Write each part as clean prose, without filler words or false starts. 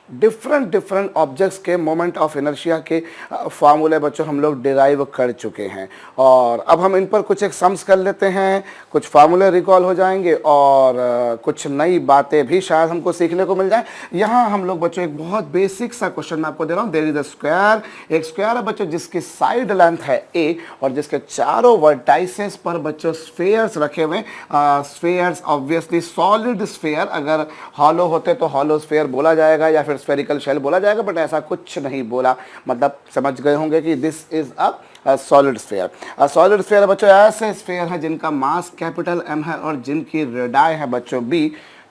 Different different objects के moment of inertia के फार्मूले बच्चों हम लोग डिराइव कर चुके हैं, और अब हम इन पर कुछ एक सम्स कर लेते हैं, कुछ फार्मूले रिकॉल हो जाएंगे और कुछ नई बातें भी शायद हमको सीखने को मिल जाए। यहाँ हम लोग बच्चों एक बहुत बेसिक सा क्वेश्चन मैं आपको दे रहा हूँ। देयर इज अ स्क्वायर, एक स्क्वायर है बच्चों जिसकी साइड लेंथ है a और जिसके चारों वर्टाइसेस पर बच्चों स्फेयर्स रखे हुए। स्फेयर्स ऑब्वियसली सॉलिड स्फेयर, अगर हॉलो होते तो हॉलो स्फेयर बोला जाएगा या फिर स्फेरिकल शेल बोला जाएगा, बट ऐसा कुछ नहीं बोला, मतलब समझ गए होंगे कि this is a solid sphere. Solid sphere बच्चों ऐसे स्फेयर है जिनका मास कैपिटल M है और जिनकी रेडियाई है बच्चों B।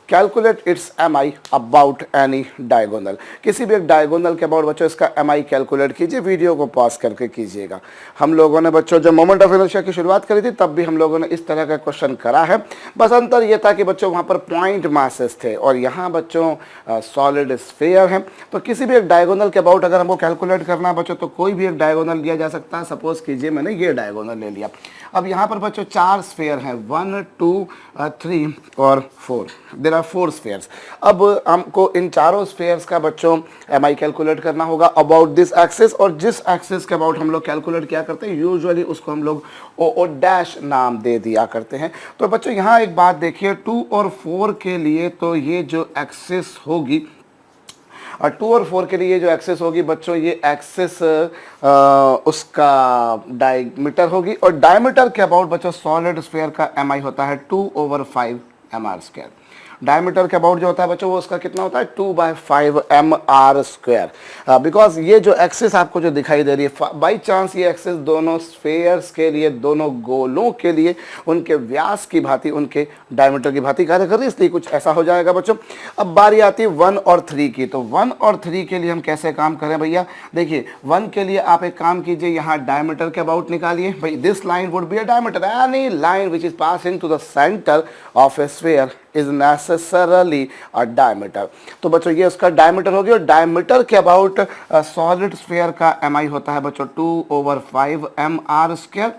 Calculate its MI about any diagonal, किसी भी एक डायगोनल के अबाउट बच्चों इसका MI कैलकुलेट कीजिए, वीडियो को पॉज करके कीजिएगा। हम लोगों ने बच्चों जब मोमेंट ऑफ इनर्शिया की शुरुआत करी थी तब भी हम लोगों ने इस तरह का क्वेश्चन करा है, बस अंतर ये था कि बच्चों वहाँ पर पॉइंट मासेस थे और यहाँ बच्चों सॉलिड स्फेयर है। तो किसी भी एक डायगोनल के अबाउट अगर हमको कैलकुलेट करना है बच्चों तो कोई भी एक डायगोनल लिया जा सकता है। सपोज कीजिए मैंने ये डायगोनल ले लिया। अब यहाँ पर बच्चों 4 स्फेयर हैं, 1 2 3 और 4, देयर आर 4 स्फेयर्स। अब हमको इन चारों स्फेयर्स का बच्चों MI कैलकुलेट करना होगा अबाउट दिस एक्सिस, और जिस एक्सिस के अबाउट हम लोग कैलकुलेट किया करते हैं यूजुअली उसको हम लोग ओ डैश नाम दे दिया करते हैं। तो बच्चों यहाँ एक बात देखिए, 2 और 4 के लिए तो ये जो एक्सिस होगी, और 2 और 4 के लिए जो एक्सेस होगी बच्चों, ये एक्सेस उसका डायमीटर होगी, और डायमीटर के अबाउट बच्चों सॉलिड स्फीयर का MI होता है 2/5 mr²। डायमीटर के अबाउट जो होता है बच्चों वो उसका कितना होता है 2/5 mr²। बिकॉज ये जो एक्सिस आपको जो दिखाई दे रही है, बाई चांस ये एक्सिस दोनों स्फेयर्स के लिए, दोनों गोलों के लिए उनके व्यास की भांति, उनके डायमीटर की भांति कार्य कर रही है, इसलिए कुछ ऐसा हो जाएगा बच्चों। अब बारी आती है 1 और 3 की। तो 1 और 3 के लिए हम कैसे काम करें भैया? देखिए 1 के लिए आप एक काम कीजिए, यहाँ डायमीटर के अबाउट निकालिए भाई। This line would be a diameter, any line which is passing to the centre of a sphere is necessarily a diameter. तो बच्चों ये उसका डायमीटर हो गया, और डायमीटर के अबाउट सॉलिड स्फीयर का MI होता है बच्चों 2/5 mr²,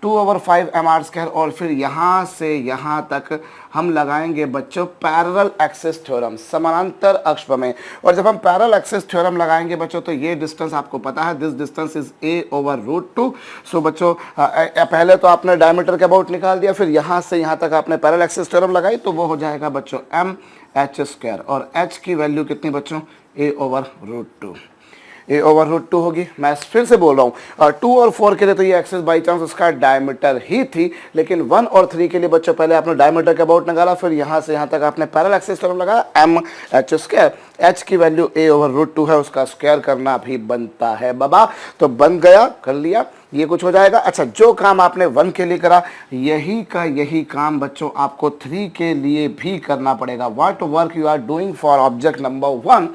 2/5 mr²। और फिर यहाँ से यहाँ तक हम लगाएंगे बच्चों पैरेलल एक्सिस थ्योरम, समानांतर अक्ष में। और जब हम पैरेलल एक्सिस थ्योरम लगाएंगे बच्चों तो ये डिस्टेंस आपको पता है, दिस डिस्टेंस इज a/√2। सो बच्चों पहले तो आपने डायमीटर के अबाउट निकाल दिया, फिर यहाँ से यहाँ तक आपने पैरेलल एक्सिस थ्योरम लगाई, तो वो हो जाएगा बच्चों mh²। और h की वैल्यू कितनी बच्चों? a/√2, a/√2 होगी। मैं फिर से बोल रहा हूँ 2 और 4 के लिए तो ये एक्सिस बाई चांस उसका डायमीटर ही थी, लेकिन 1 और 3 के लिए बच्चों पहले आपने डायमीटर के अबाउट निकाला, फिर यहाँ से यहाँ तक आपने पैरेलल एक्सिस थ्योरम लगाया mh²। h की वैल्यू a/√2 है, उसका स्क्वायर करना भी बनता है बाबा। तो बन गया, कर लिया, ये कुछ हो जाएगा। अच्छा, जो काम आपने 1 के लिए करा यही का यही काम बच्चों आपको 3 के लिए भी करना पड़ेगा। What work you are doing for object number 1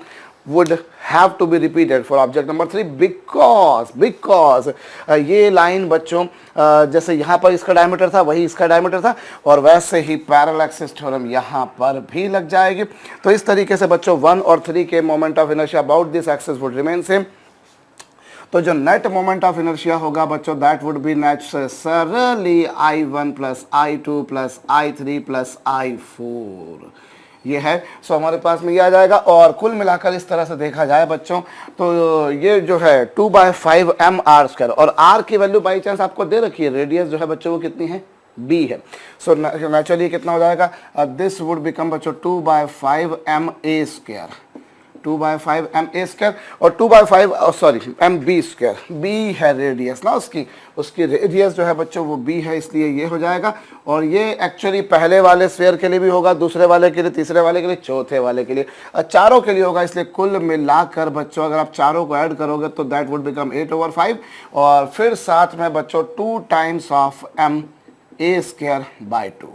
would have to be repeated for object number 3 because ये लाइन बच्चों जैसे यहाँ पर इसका डायमीटर था वही इसका डायमीटर था, और वैसे ही पैरेलल एक्सिस थ्योरम यहाँ पर भी लग जाएगी। तो इस तरीके से बच्चों 1 और 3 के moment of inertia about this axis would remain same. तो जो नेट मोमेंट ऑफ इनर्शिया होगा बच्चों that would be naturally I1 + I2 + I3 + I4, ये है। सो हमारे पास में ये आ जाएगा। और कुल मिलाकर इस तरह से देखा जाए बच्चों तो ये जो है 2/5 mr², और r की वैल्यू बाई चांस आपको दे रखी है, रेडियस जो है बच्चों वो कितनी है? b है। सो नेचुरली कितना हो जाएगा? दिस वुड बिकम बच्चों 2/5 ma², 2/5 ma², और 2/5 mb²। b है रेडियस ना उसकी रेडियस जो है बच्चों वो b है, इसलिए ये हो जाएगा। और ये एक्चुअली पहले वाले स्फीयर के लिए भी होगा, दूसरे वाले के लिए, तीसरे वाले के लिए, चौथे वाले के लिए, चारों के लिए होगा। इसलिए कुल मिलाकर बच्चों अगर आप चारों को ऐड करोगे तो दैट वुड बिकम 8/5, और फिर साथ में बच्चों 2 टाइम्स ऑफ ma²/2।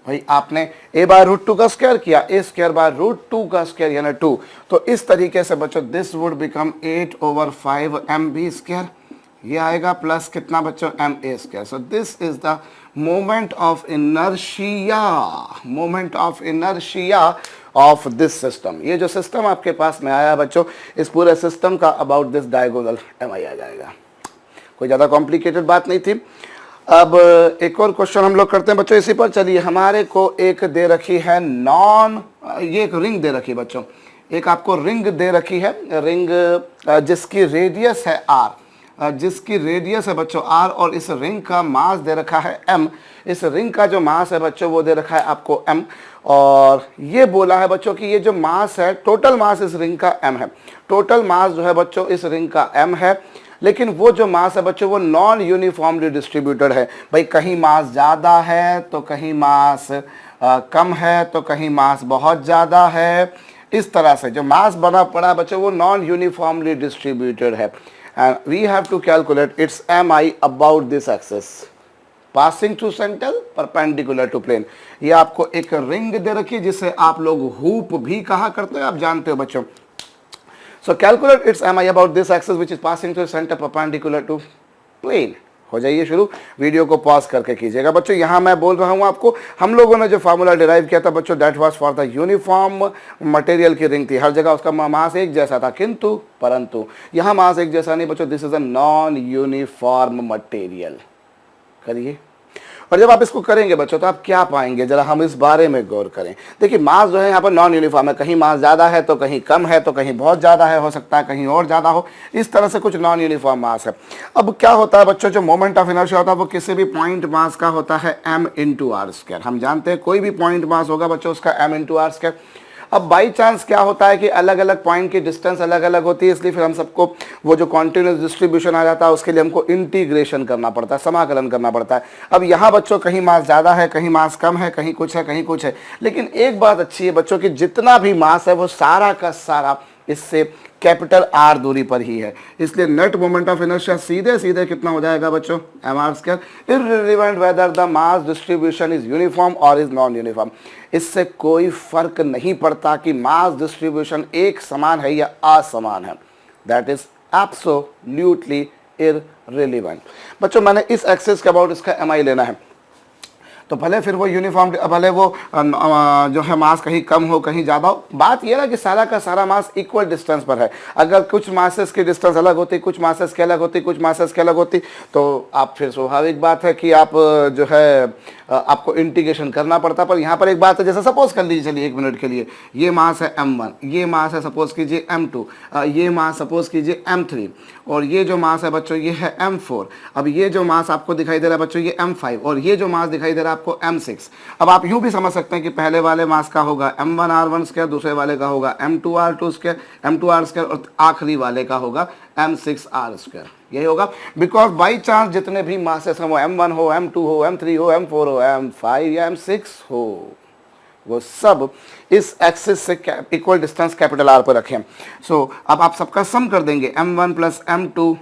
भाई आपने a/√2 का स्क्वायर किया, a²/√2 का स्क्वायर यानी 2। तो इस तरीके से बच्चों दिस वुड बिकम 8/5 mb², ये आएगा प्लस कितना बच्चों ma²। So this is the moment of inertia of this system. ये जो सिस्टम आपके पास में आया बच्चों, इस पूरे सिस्टम का अबाउट दिस डायगोनल MI आ जाएगा। कोई ज़्यादा कॉम्प्लिकेटेड बात नहीं थी। अब एक और क्वेश्चन हम लोग करते हैं बच्चों इसी पर। चलिए, हमारे को एक दे रखी है ये एक रिंग दे रखी है बच्चों, एक आपको रिंग दे रखी है, रिंग जिसकी रेडियस है r, जिसकी रेडियस है बच्चों r, और इस रिंग का मास दे रखा है m। इस रिंग का जो मास है बच्चों वो दे रखा है आपको m, और ये बोला है बच्चों कि ये जो मास है, टोटल मास इस रिंग का m है। टोटल मास जो है बच्चों इस रिंग का m है, लेकिन वो जो मास है बच्चों वो नॉन यूनिफॉर्मली डिस्ट्रीब्यूटेड है। भाई कहीं मास ज़्यादा है तो कहीं मास कम है, तो कहीं मास बहुत ज़्यादा है। इस तरह से जो मास बना पड़ा बच्चों वो नॉन यूनिफॉर्मली डिस्ट्रीब्यूटेड है। And we have to calculate its mi about this axis passing through centre perpendicular to plane. ये आपको एक रिंग दे रखी है जिसे आप लोग हुप भी कहा करते हो, आप जानते हो बच्चों। So calculate its mi about this axis which is passing through center perpendicular to plane। हो जाइए शुरू, वीडियो को पॉज करके कीजिएगा बच्चों। यहाँ मैं बोल रहा हूँ आपको, हम लोगों ने जो फार्मूला डिराइव किया था बच्चों, that was for the uniform material की रिंग थी, हर जगह उसका मास एक जैसा था, किंतु परंतु यहाँ मास एक जैसा नहीं बच्चों, this is a non uniform material. करिए, और जब आप इसको करेंगे बच्चों तो आप क्या पाएंगे, जरा हम इस बारे में गौर करें। देखिए मास जो है यहाँ पर नॉन यूनिफॉर्म है, कहीं मास ज़्यादा है तो कहीं कम है, तो कहीं बहुत ज़्यादा है, हो सकता है कहीं और ज़्यादा हो, इस तरह से कुछ नॉन यूनिफॉर्म मास है। अब क्या होता है बच्चों, जो मोमेंट ऑफ इनर्शिया होता है वो किसी भी पॉइंट मास का होता है m इंटू आर स्क्वायर। हम जानते हैं कोई भी पॉइंट मास होगा बच्चों उसका m इंटू आर स्क्वायर। अब बाई चांस क्या होता है कि अलग अलग पॉइंट की डिस्टेंस अलग अलग होती है, इसलिए फिर हम सबको वो जो कॉन्टिन्यूस डिस्ट्रीब्यूशन आ जाता है उसके लिए हमको इंटीग्रेशन करना पड़ता है, समाकलन करना पड़ता है। अब यहाँ बच्चों कहीं मास ज़्यादा है, कहीं मास कम है, कहीं कुछ है, कहीं कुछ है, लेकिन एक बात अच्छी है बच्चों कि जितना भी मास है वो सारा का सारा इससे कैपिटल R दूरी पर ही है, इसलिए नेट मोमेंट ऑफ इनर्शिया सीधे सीधे कितना हो जाएगा बच्चों, mr square, irrelevant whether the mass distribution is uniform और इज नॉन यूनिफॉर्म। इससे कोई फर्क नहीं पड़ता कि मास डिस्ट्रीब्यूशन एक समान है या असमान है, दैट इज एब्सोल्युटली इररिलेवेंट। बच्चों मैंने इस एक्सिस के अबाउट इसका mi लेना है, तो भले फिर वो यूनिफॉर्म, भले वो जो है मास कहीं कम हो कहीं ज़्यादा हो, बात ये ना कि सारा का सारा मास इक्वल डिस्टेंस पर है। अगर कुछ मासेस की डिस्टेंस अलग होती, कुछ मासेस की अलग होती, कुछ मासेस की अलग होती, तो आप फिर स्वाभाविक बात है कि आप जो है आपको इंटीग्रेशन करना पड़ता। पर यहाँ पर एक बात है, जैसे सपोज कर लीजिए, चलिए 1 मिनट के लिए, ये मास है m1, ये मास है सपोज कीजिए m2, ये मास सपोज कीजिए m3, और ये जो मास है बच्चों ये है m4। अब ये जो मास आपको दिखाई दे रहा है बच्चों ये m5, और ये जो मास दिखाई दे रहा है आपको m6। अब आप यूँ भी समझ सकते हैं कि पहले वाले मास का होगा m1r1 स्क्वायर, दूसरे वाले का होगा m2r2 स्क्वायर, m2r स्क्वायर, और आखिरी वाले का होगा m6r स्क्वायर। यही होगा, बिकॉज बाई चांस जितने भी मासेस हैं वो m1 हो, m2 हो, m3 हो, m4 हो, m5 या m6 हो, वो सब इस एक्सिस से इक्वल डिस्टेंस कैपिटल R पर रखें। सो अब आप सबका सम कर देंगे, m1 प्लस m2,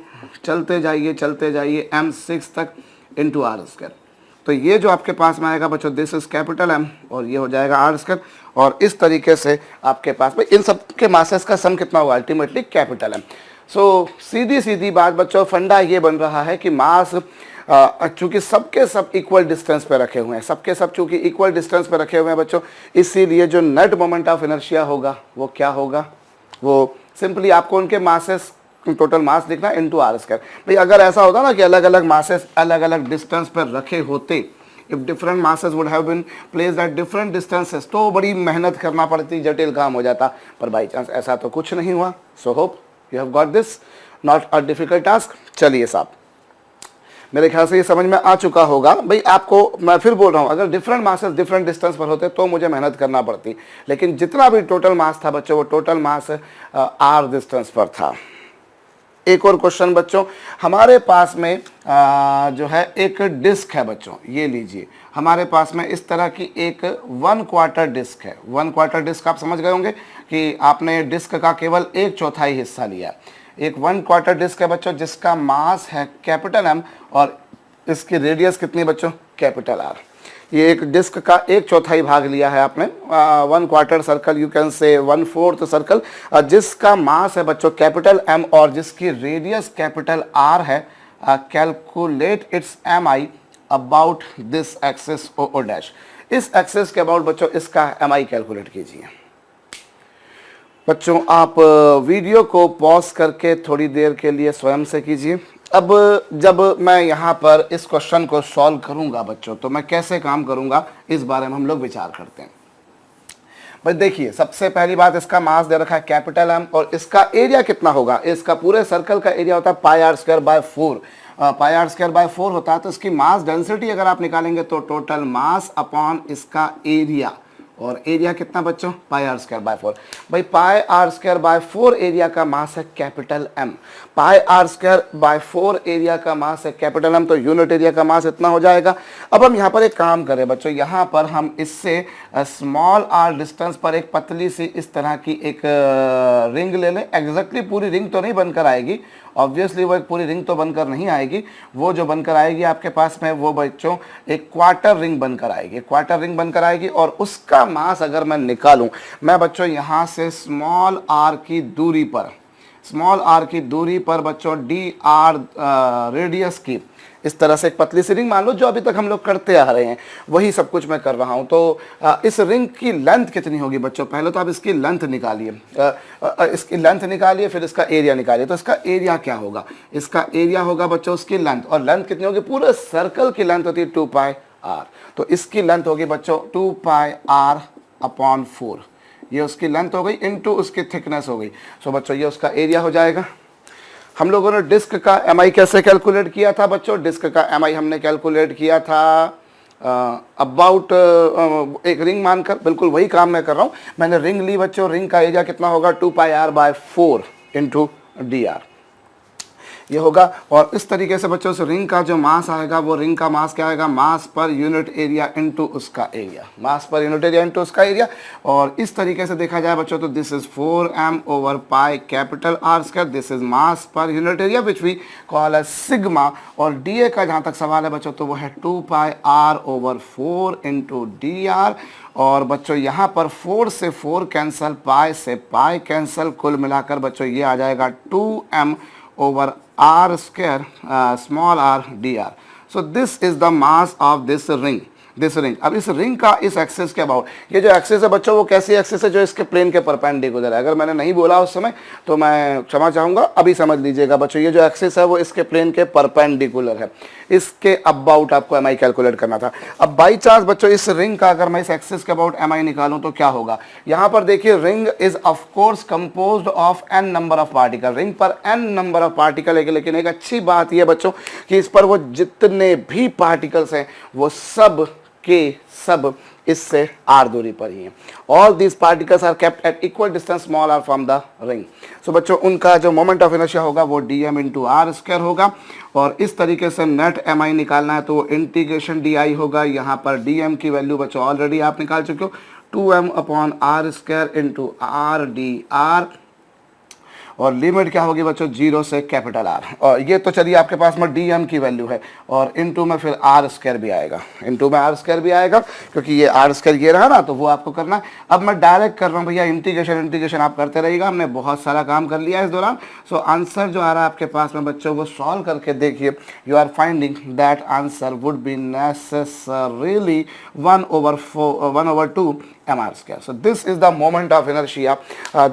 चलते जाइए m6 तक इंटू आर स्क्वायर। तो ये जो आपके पास में आएगा बच्चों दिस इज कैपिटल M, और ये हो जाएगा आर स्क्वायर, और इस तरीके से आपके पास में इन सब के मासेस का सम कितना होगा, अल्टीमेटली कैपिटल M। सो सीधी सीधी बात बच्चों, फंडा ये बन रहा है कि मास चूंकि सबके सब इक्वल डिस्टेंस पे रखे हुए हैं, सबके सब चूंकि इक्वल डिस्टेंस पे रखे हुए हैं बच्चों, इसीलिए जो नेट मोमेंट ऑफ इनर्शिया होगा वो क्या होगा, वो सिंपली आपको उनके मासेस टोटल मास लिखना इनटू आर स्क्वायर। भाई अगर ऐसा होता ना कि अलग अलग मासेस अलग अलग डिस्टेंस पर रखे होते, if different masses would have been placed at different distances, तो बड़ी मेहनत करना पड़ती, जटिल काम हो जाता, पर बाई चांस ऐसा तो कुछ नहीं हुआ। So hope you have got this, not a difficult task. चलिए साहब, मेरे ख्याल से ये समझ में आ चुका होगा। भाई आपको मैं फिर बोल रहा हूँ, अगर डिफरेंट मासेस डिफरेंट डिस्टेंस पर होते तो मुझे मेहनत करना पड़ती, लेकिन जितना भी टोटल मास था बच्चों वो टोटल मास आर डिस्टेंस पर था। एक और क्वेश्चन बच्चों, हमारे पास में जो है एक डिस्क है बच्चों, ये लीजिए, हमारे पास में इस तरह की एक 1/4 डिस्क है। 1/4 डिस्क आप समझ गए होंगे कि आपने डिस्क का केवल 1/4 हिस्सा लिया। एक 1/4 डिस्क है बच्चों जिसका मास है कैपिटल M, और इसकी रेडियस कितनी बच्चों, कैपिटल R। ये एक डिस्क का 1/4 भाग लिया है आपने, 1/4 circle, you can say 1/4 circle, जिसका मास है बच्चों कैपिटल M और जिसकी रेडियस कैपिटल R है। Calculate its mi about this axis O dash. इस एक्सिस के अबाउट बच्चों इसका mi कैलकुलेट कीजिए। बच्चों आप वीडियो को पॉज करके थोड़ी देर के लिए स्वयं से कीजिए। अब जब मैं यहाँ पर इस क्वेश्चन को सॉल्व करूँगा बच्चों, तो मैं कैसे काम करूँगा इस बारे में हम लोग विचार करते हैं। भाई देखिए, सबसे पहली बात, इसका मास दे रखा है कैपिटल एम, और इसका एरिया कितना होगा, इसका पूरे सर्कल का एरिया होता है pi are square by 4, pi are square by 4 होता है। तो इसकी मास डेंसिटी अगर आप निकालेंगे तो टोटल मास अपॉन इसका एरिया, और एरिया कितना बच्चों, पाई आर स्क्वायर बाय 4। भाई pi are square by 4 area का मास है capital M, pi are square by 4 area का मास है कैपिटल एम, तो यूनिट एरिया का मास इतना हो जाएगा। अब हम यहाँ पर एक काम करें बच्चों, यहाँ पर हम इससे स्मॉल आर डिस्टेंस पर एक पतली सी इस तरह की एक रिंग ले लें। एग्जैक्टली पूरी रिंग तो नहीं बनकर आएगी, ऑब्वियसली वो एक पूरी रिंग तो बनकर नहीं आएगी, वो जो बनकर आएगी आपके पास में वो बच्चों एक क्वार्टर रिंग बनकर आएगी, क्वार्टर रिंग बनकर आएगी। और उसका मास अगर मैं निकालूं, मैं बच्चों यहाँ से स्मॉल आर की दूरी पर, स्मॉल आर की दूरी पर बच्चों डी आर रेडियस की इस तरह से एक पतली सी रिंग मान लो, जो अभी तक हम लोग करते आ रहे हैं वही सब कुछ मैं कर रहा हूं। तो इस रिंग की लेंथ कितनी होगी बच्चों, पहले तो आप इसकी लेंथ निकालिए, इसकी लेंथ निकालिए, फिर इसका एरिया निकालिए। तो इसका एरिया क्या होगा, इसका एरिया होगा बच्चों उसकी लेंथ, और लेंथ कितनी होगी, पूरे सर्कल की लेंथ होती है 2 पाई आर, तो इसकी लेंथ होगी बच्चों 2 पाई आर अपॉन 4, ये उसकी लेंथ हो गई इनटू उसकी थिकनेस हो गई। सो बच्चों ये उसका एरिया हो जाएगा। हम लोगों ने डिस्क का एमआई कैसे कैलकुलेट किया था बच्चों, डिस्क का एमआई हमने कैलकुलेट किया था अबाउट एक रिंग मानकर, बिल्कुल वही काम मैं कर रहा हूँ। मैंने रिंग ली बच्चों, रिंग का एरिया कितना होगा 2 pi R by 4 into D R, ये होगा। और इस तरीके से बच्चों से रिंग का जो मास आएगा, वो रिंग का मास क्या आएगा, mass per unit area into उसका area, mass per unit area into उसका एरिया। और इस तरीके से देखा जाए बच्चों तो this is 4m over pi capital R square, this is mass per unit area which we call as sigma. और डी ए का जहाँ तक सवाल है बच्चों तो वो है 2 pi R over 4 into D are. और बच्चों यहाँ पर 4 से 4 कैंसल, पाई से पाई कैंसल, कुल मिलाकर बच्चों ये आ जाएगा 2m over r square small r dr. So this is the mass of this ring. This ring, अब इस रिंग का इस एक्सिस के अबाउट, ये जो एक्सिस है बच्चों वो कैसी एक्सिस है, जो इसके प्लेन के परपेंडिकुलर है। अगर मैंने नहीं बोला उस समय तो मैं क्षमा चाहूंगा, अभी समझ लीजिएगा बच्चों, ये जो एक्सिस है वो इसके प्लेन के परपेंडिकुलर है, इसके अबाउट आपको एमआई कैलकुलेट करना था। अब बाई चांस बच्चों इस रिंग का अगर मैं इस एक्सिस के अबाउट एमआई निकालूं तो क्या होगा, यहाँ पर देखिए ring is of course composed of N number of particle, ring पर एन नंबर ऑफ पार्टिकल है, लेकिन एक अच्छी बात यह बच्चों कि इस पर वो जितने भी पार्टिकल्स हैं वो सब के सब इससे आर दूरी पर ही हैं। All these particles are kept at equal distance small R from the ring. So बच्चों उनका जो मोमेंट ऑफ इनर्शिया होगा वो D M into R square होगा। और इस तरीके से नेट एम आई निकालना है तो वो इंटीग्रेशन डी आई होगा। यहाँ पर डी एम की वैल्यू बच्चों ऑलरेडी आप निकाल चुके हो, 2m upon r square into r d are. और लिमिट क्या होगी बच्चों 0 से कैपिटल आर। और ये तो चलिए आपके पास में डी एम की वैल्यू है, और इनटू में फिर आर स्क्वायर भी आएगा, इनटू में आर स्क्वायर भी आएगा, क्योंकि ये आर स्क्वायर ये रहा ना, तो वो आपको करना है। अब मैं डायरेक्ट कर रहा हूँ भैया, इंटीग्रेशन आप करते रहिएगा, हमने बहुत सारा काम कर लिया इस दौरान। सो आंसर जो आ रहा है आपके पास में बच्चों वो सॉल्व करके देखिए, you are finding that answer would be necessarily 1/2 mr square. So this is the moment of inertia.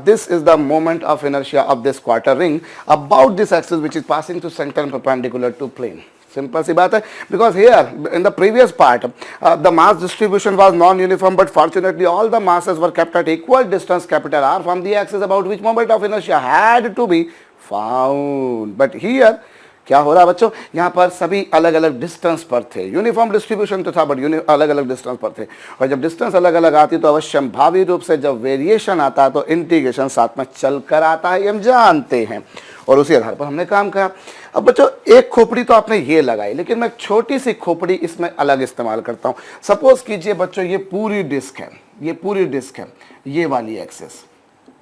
This is the moment of inertia of this quarter ring about this axis which is passing to center and perpendicular to plane. Simple सी बात है, because here in the previous part the mass distribution was non-uniform, but fortunately all the masses were kept at equal distance capital R from the axis about which moment of inertia had to be found. But here क्या हो रहा है बच्चों, यहाँ पर सभी अलग अलग डिस्टेंस पर थे, यूनिफॉर्म डिस्ट्रीब्यूशन तो था बट अलग अलग डिस्टेंस पर थे। और जब डिस्टेंस अलग अलग आती तो अवश्यंभावी रूप से जब वेरिएशन आता है तो इंटीग्रेशन साथ में चलकर आता है, हम जानते हैं, और उसी आधार पर हमने काम किया। अब बच्चों एक खोपड़ी तो आपने ये लगाई, लेकिन मैं छोटी सी खोपड़ी इसमें अलग इस्तेमाल करता हूँ। सपोज कीजिए बच्चों ये पूरी डिस्क है, ये पूरी डिस्क है, ये वाली एक्सेस,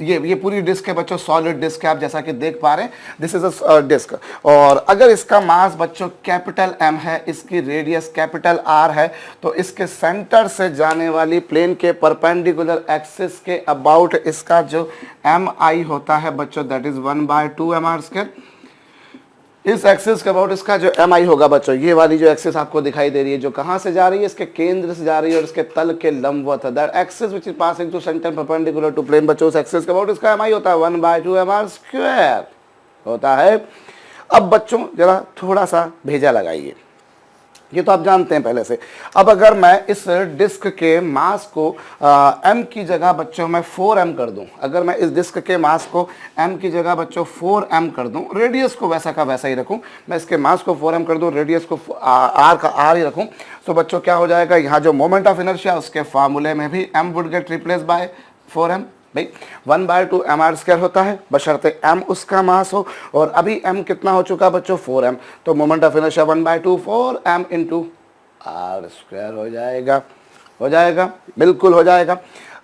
ये पूरी डिस्क है बच्चों, सॉलिड डिस्क है, आप जैसा कि देख पा रहे हैं, दिस इज अ डिस्क। और अगर इसका मास बच्चों कैपिटल एम है, इसकी रेडियस कैपिटल आर है, तो इसके सेंटर से जाने वाली प्लेन के परपेंडिकुलर एक्सिस के अबाउट इसका जो एम आई होता है बच्चों दैट इज 1/2 mr स्क्वायर। इस एक्सिस के अबाउट इसका जो एम आई होगा बच्चों, ये वाली जो एक्सिस आपको दिखाई दे रही है, जो कहाँ से जा रही है, इसके केंद्र से जा रही है और इसके तल के लंबवत है, that axis which is passing to center perpendicular to plane. बच्चों उस एक्सिस के अबाउट इसका एम आई होता है 1/2 mr स्क्वायर होता है। अब बच्चों जरा थोड़ा सा भेजा लगाइए, ये तो आप जानते हैं पहले से। अब अगर मैं इस डिस्क के मास को m की जगह बच्चों मैं 4m कर दूं, अगर मैं इस डिस्क के मास को m की जगह बच्चों 4m कर दूं, रेडियस को वैसा का वैसा ही रखूं, मैं इसके मास को 4m कर दूं, रेडियस को r का r ही रखूं, तो बच्चों क्या हो जाएगा, यहाँ जो मोमेंट ऑफ इनर्शिया उसके फार्मूले में भी m would get replace by 4m। भाई 1/2 mr² होता है, बशर्ते m उसका मास हो, और अभी m कितना हो चुका बच्चों 4m, तो moment of inertia 1/2 4m into r² हो जाएगा, बिल्कुल हो जाएगा।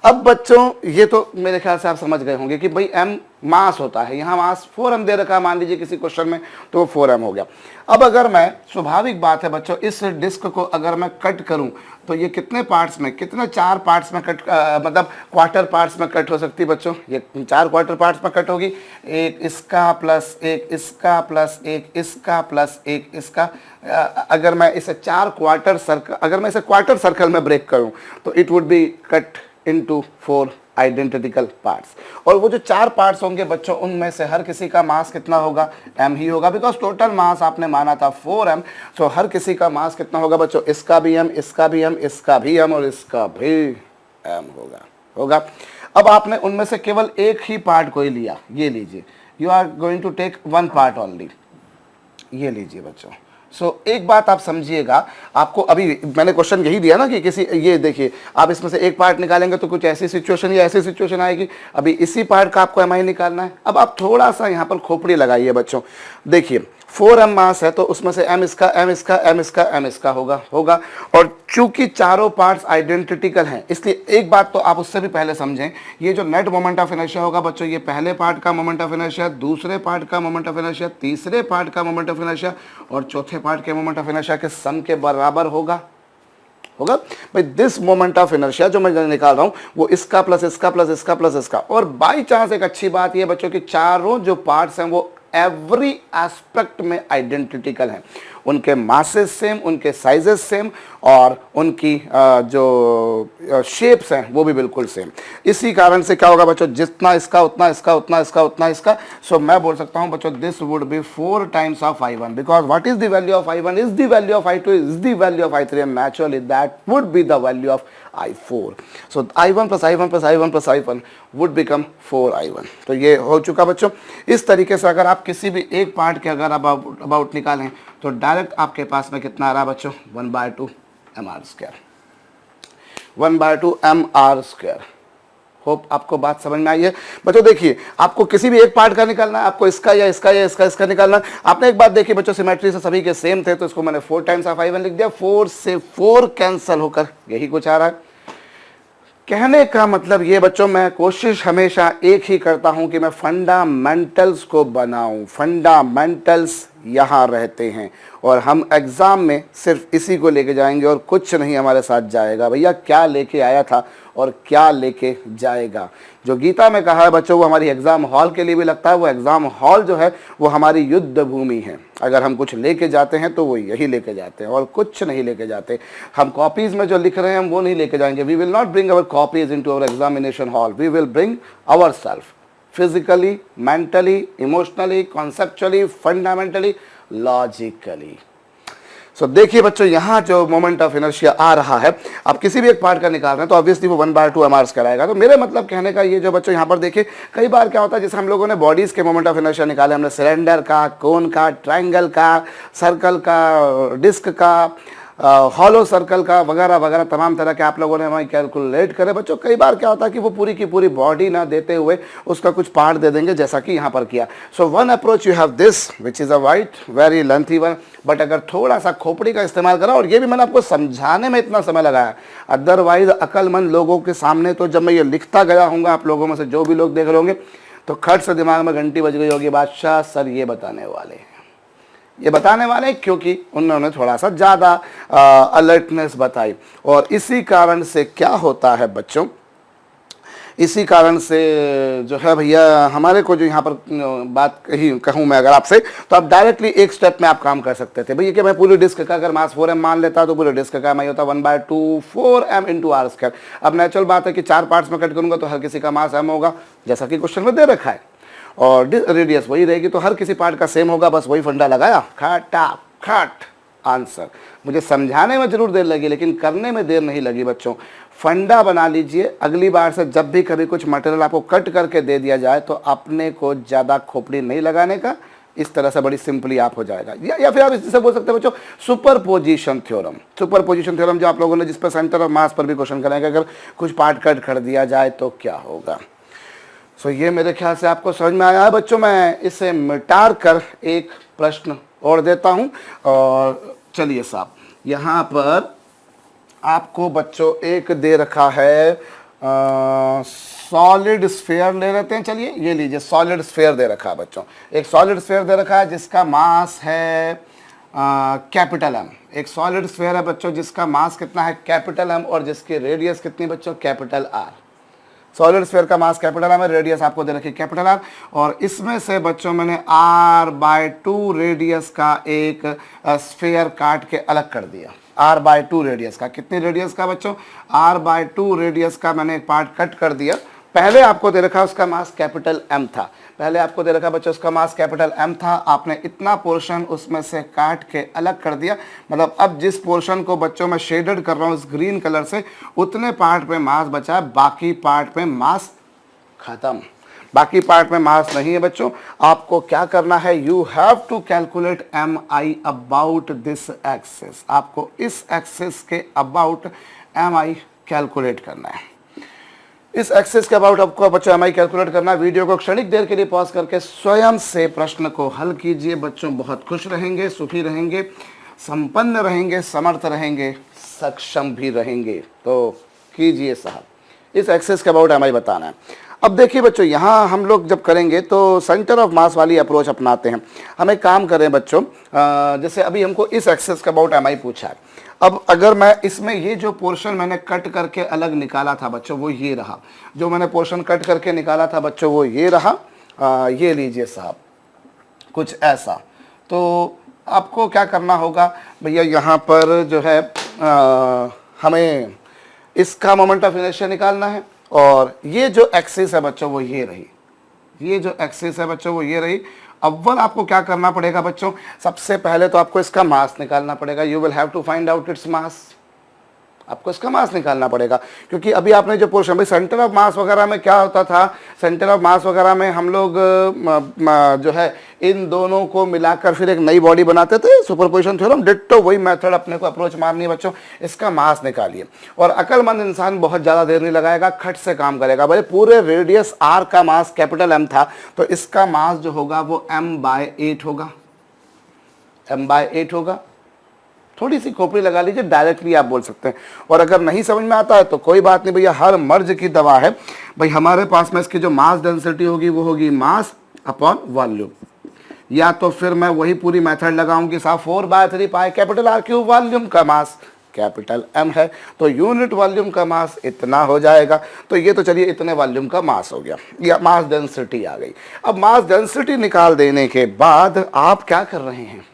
अब बच्चों ये तो मेरे ख्याल से आप समझ गए होंगे कि भाई m मास होता है, यहाँ मास 4m दे रखा है मान लीजिए किसी क्वेश्चन में, तो 4m हो गया। अब अगर मैं, स्वाभाविक बात है बच्चों, इस डिस्क को अगर मैं कट करूं तो ये कितने पार्ट्स में, कितने 4 पार्ट्स में कट मतलब क्वार्टर पार्ट्स में कट हो सकती है बच्चों, ये 4 क्वार्टर पार्ट्स में कट होगी, एक इसका प्लस एक इसका प्लस एक इसका प्लस एक इसका। अगर मैं इसे 4 क्वार्टर सर्कल, अगर मैं इसे क्वार्टर सर्कल में ब्रेक करूं तो it would be cut into 4 identical parts, और वो जो 4 पार्ट्स होंगे बच्चों उनमें से हर किसी का मास कितना होगा, m ही होगा, बिकॉज टोटल मास आपने माना था 4m, सो हर किसी का मास कितना होगा बच्चों, इसका भी m, इसका भी m, इसका भी m और इसका भी m होगा। अब आपने उनमें से केवल एक ही पार्ट को ही लिया, ये लीजिए, you are going to take 1 part only, ये लीजिए बच्चों। एक बात आप समझिएगा, आपको अभी मैंने क्वेश्चन यही दिया ना कि किसी, ये देखिए आप इसमें से एक पार्ट निकालेंगे तो कुछ ऐसी सिचुएशन या ऐसी सिचुएशन आएगी, अभी इसी पार्ट का आपको एमआई निकालना है। अब आप थोड़ा सा यहाँ पर खोपड़ी लगाइए बच्चों, देखिए 4m मास है तो उसमें से m इसका, m इसका, m इसका, m इसका होगा, और चूंकि चारों पार्ट्स आइडेंटिकल हैं, इसलिए एक बात तो आप उससे भी पहले समझें, ये जो नेट मोमेंट ऑफ इनर्शिया होगा बच्चों, ये पहले पार्ट का मोमेंट ऑफ इनर्शिया, दूसरे पार्ट का मोमेंट ऑफ इनर्शिया, तीसरे पार्ट का मोमेंट ऑफ इनर्शिया और चौथे पार्ट के मोमेंट ऑफ इनर्शिया के सम के बराबर होगा भाई। दिस मोमेंट ऑफ इनर्शिया जो मैं निकाल रहा हूं वो इसका प्लस इसका प्लस इसका प्लस इसका, और बाई चांस एक अच्छी बात ये बच्चों कि चारों जो पार्ट्स हैं वो एवरी एस्पेक्ट में आइडेंटिकल हैं, उनके मासेस सेम, उनके साइजेस सेम, और उनकी जो शेप्स हैं वो भी बिल्कुल सेम। इसी कारण से क्या होगा बच्चों, जितना इसका उतना इसका, उतना इसका उतना इसका, सो मैं बोल सकता हूं बच्चों this would be 4 times of I1, because what is the value of I1 is the value of I2 is the value of I3 and naturally that would be the value of I4। So I1 plus I1 plus I1 plus I1 would become 4I1। तो ये हो चुका बच्चों। इस तरीके से अगर आप किसी भी एक पार्ट के अगर अबाउट निकालें तो डायरेक्ट आपके पास में कितना आ रहा है बच्चों, 1/2 mr², 1/2 mr²। होप आपको बात समझ में आई है बच्चों। देखिए आपको किसी भी एक पार्ट का निकालना है, आपको इसका या इसका या इसका निकालना है। आपने एक बात देखी बच्चों, सिमेट्री से सभी के सेम थे तो इसको मैंने 4 टाइम्स ऑफ I1 लिख दिया, 4 से 4 कैंसल होकर यही कुछ आ रहा है। कहने का मतलब ये बच्चों, मैं कोशिश हमेशा एक ही करता हूं कि मैं फंडामेंटल्स को बनाऊं, फंडामेंटल्स यहाँ रहते हैं और हम एग्ज़ाम में सिर्फ इसी को लेके जाएंगे और कुछ नहीं हमारे साथ जाएगा। भैया क्या लेके आया था और क्या लेके जाएगा, जो गीता में कहा है बच्चों वो हमारी एग्ज़ाम हॉल के लिए भी लगता है। वो एग्ज़ाम हॉल जो है वो हमारी युद्ध भूमि है। अगर हम कुछ लेके जाते हैं तो वो यही लेके जाते हैं और कुछ नहीं लेके जाते। हम कॉपीज़ में जो लिख रहे हैं हम वो नहीं लेके जाएंगे। We will not bring our copies into our examination hall, we will bring our self, physically, mentally, emotionally, conceptually, fundamentally, logically. So देखिए बच्चों, यहाँ जो मोमेंट ऑफ इनर्शिया आ रहा है, आप किसी भी एक पार्ट का निकाल रहे हैं तो ऑब्वियसली वो 1/2 mr² कराएगा। तो मेरे मतलब कहने का ये जो बच्चों यहाँ पर देखिए, कई बार क्या होता है जैसे हम लोगों ने बॉडीज़ के मोमेंट ऑफ इनर्शिया निकाले, हमने सिलेंडर का, कोन का, ट्रायंगल का, सर्कल का, डिस्क का, हॉलो सर्कल का, वगैरह वगैरह तमाम तरह के आप लोगों ने वहीं कैलकुलेट करे बच्चों। कई बार क्या होता है कि वो पूरी की पूरी बॉडी ना देते हुए उसका कुछ पार्ट दे देंगे, जैसा कि यहाँ पर किया। So one approach you have this which is a white very lengthy one, but अगर थोड़ा सा खोपड़ी का इस्तेमाल करा, और ये भी मैंने आपको समझाने में इतना समय लगाया, अदरवाइज अक्लमंद लोगों के सामने तो जब मैं ये लिखता गया हूँगा, आप लोगों में से जो भी लोग देख रहे होंगे तो खट से दिमाग में घंटी बज गई होगी, बादशाह सर ये बताने वाले क्योंकि उन्होंने थोड़ा सा ज़्यादा अलर्टनेस बताई। और इसी कारण से क्या होता है बच्चों, इसी कारण से जो है भैया हमारे को जो यहाँ पर बात कहूँ मैं अगर आपसे, तो आप डायरेक्टली एक स्टेप में आप काम कर सकते थे भैया कि मैं पूरी डिस्क का अगर मास 4m मान लेता तो पूरे डिस्क का मैं होता 1/2 4m इंटू r²। अब नेचुरल बात है कि 4 पार्ट्स में कट करूँगा तो हर किसी का मास m होगा, जैसा कि क्वेश्चन में दे रखा है, और रेडियस वही रहेगी तो हर किसी पार्ट का सेम होगा। बस वही फंडा लगाया, खट आंसर। मुझे समझाने में जरूर देर लगी लेकिन करने में देर नहीं लगी बच्चों। फंडा बना लीजिए, अगली बार से जब भी कभी कुछ मटेरियल आपको कट करके दे दिया जाए तो अपने को ज़्यादा खोपड़ी नहीं लगाने का, इस तरह से बड़ी सिंपली आप हो जाएगा। या फिर आप इससे बोल सकते हैं बच्चों super position theorem. Super position theorem जो आप लोगों ने जिस पर सेंटर ऑफ मास पर भी क्वेश्चन कराएंगे, अगर कुछ पार्ट कट कर दिया जाए तो क्या होगा। सो ये मेरे ख्याल से आपको समझ में आया है बच्चों। मैं इसे मिटा कर एक प्रश्न और देता हूं। और चलिए साहब, यहाँ पर आपको बच्चों एक दे रखा है सॉलिड स्फीयर ले लेते हैं। चलिए ये लीजिए, सॉलिड स्फीयर दे रखा है बच्चों। एक सॉलिड स्फीयर दे रखा है जिसका मास है कैपिटल एम। एक सॉलिड स्फीयर है बच्चों जिसका मास कितना है, कैपिटल एम, और जिसकी रेडियस कितनी बच्चों, कैपिटल आर। सॉलिड स्फीयर का मास कैपिटल एम है, रेडियस आपको दे रखी कैपिटल आर, और इसमें से बच्चों मैंने r/2 रेडियस का एक स्फीयर काट के अलग कर दिया। r/2 रेडियस का, कितनी रेडियस का बच्चों, r/2 रेडियस का मैंने एक पार्ट कट कर दिया। पहले आपको दे रखा उसका मास कैपिटल एम था, पहले आपको दे रखा बच्चों उसका मास कैपिटल एम था। आपने इतना पोर्शन उसमें से काट के अलग कर दिया, मतलब अब जिस पोर्शन को बच्चों मैं शेडेड कर रहा हूँ इस ग्रीन कलर से, उतने पार्ट पे मास बचा है, बाकी पार्ट पे मास खत्म। बाकी पार्ट में मास नहीं है बच्चों। आपको क्या करना है, you have to calculate M I about this axis. आपको इस एक्सिस के अबाउट एम आई कैलकुलेट करना है। इस एक्सिस के अबाउट आपको बच्चों एम आई कैलकुलेट करना है। वीडियो को क्षणिक देर के लिए पॉज करके स्वयं से प्रश्न को हल कीजिए बच्चों। बहुत खुश रहेंगे, सुखी रहेंगे, संपन्न रहेंगे, समर्थ रहेंगे, सक्षम भी रहेंगे। तो कीजिए साहब, इस एक्सिस के अबाउट एम आई बताना है। अब देखिए बच्चों, यहाँ हम लोग जब करेंगे तो सेंटर ऑफ मास वाली अप्रोच अपनाते हैं। हम एक काम करें बच्चों, जैसे अभी हमको इस एक्सिस के अबाउट एम आई पूछा है। अब अगर मैं इसमें ये जो पोर्शन मैंने कट करके अलग निकाला था बच्चों वो ये रहा, जो मैंने पोर्शन कट करके निकाला था बच्चों वो ये रहा। ये लीजिए साहब, कुछ ऐसा। तो आपको क्या करना होगा भैया, यहाँ पर जो है हमें इसका मोमेंट ऑफ इनर्शिया निकालना है, और ये जो एक्सिस है बच्चों वो ये रही, ये जो एक्सिस है बच्चों वो ये रही। अव्वल आपको क्या करना पड़ेगा बच्चों, सबसे पहले तो आपको इसका मास निकालना पड़ेगा। You will have to find out its mass. आपको इसका मास निकालना पड़ेगा, क्योंकि अभी आपने जो पोर्शन, भाई सेंटर ऑफ मास वगैरह में क्या होता था, सेंटर ऑफ मास वगैरह में हम लोग जो है इन दोनों को मिलाकर फिर एक नई बॉडी बनाते थे। सुपरपोजिशन थ्योरम डिट्टो वही मेथड अपने को अप्रोच मारनी है बच्चों। इसका मास निकालिए, और अक्लमंद इंसान बहुत ज़्यादा देर नहीं लगाएगा, खट से काम करेगा। भाई पूरे रेडियस आर का मास कैपिटल एम था, तो इसका मास जो होगा वो m/8 होगा, m/8 होगा। थोड़ी सी खोपड़ी लगा लीजिए, डायरेक्टली आप बोल सकते हैं। और अगर नहीं समझ में आता है तो कोई बात नहीं भैया, हर मर्ज की दवा है। भाई हमारे पास में इसकी जो मास डेंसिटी होगी वो होगी मास अपॉन वॉल्यूम, या तो फिर मैं वही पूरी मेथड लगाऊंगी साहब 4/3 पाई कैपिटल आर क्यूब। वॉल्यूम का मास कैपिटल एम है तो यूनिट वॉल्यूम का मास इतना हो जाएगा। तो ये तो चलिए इतने वॉल्यूम का मास हो गया, या मास डेंसिटी आ गई। अब मास डेंसिटी निकाल देने के बाद आप क्या कर रहे हैं,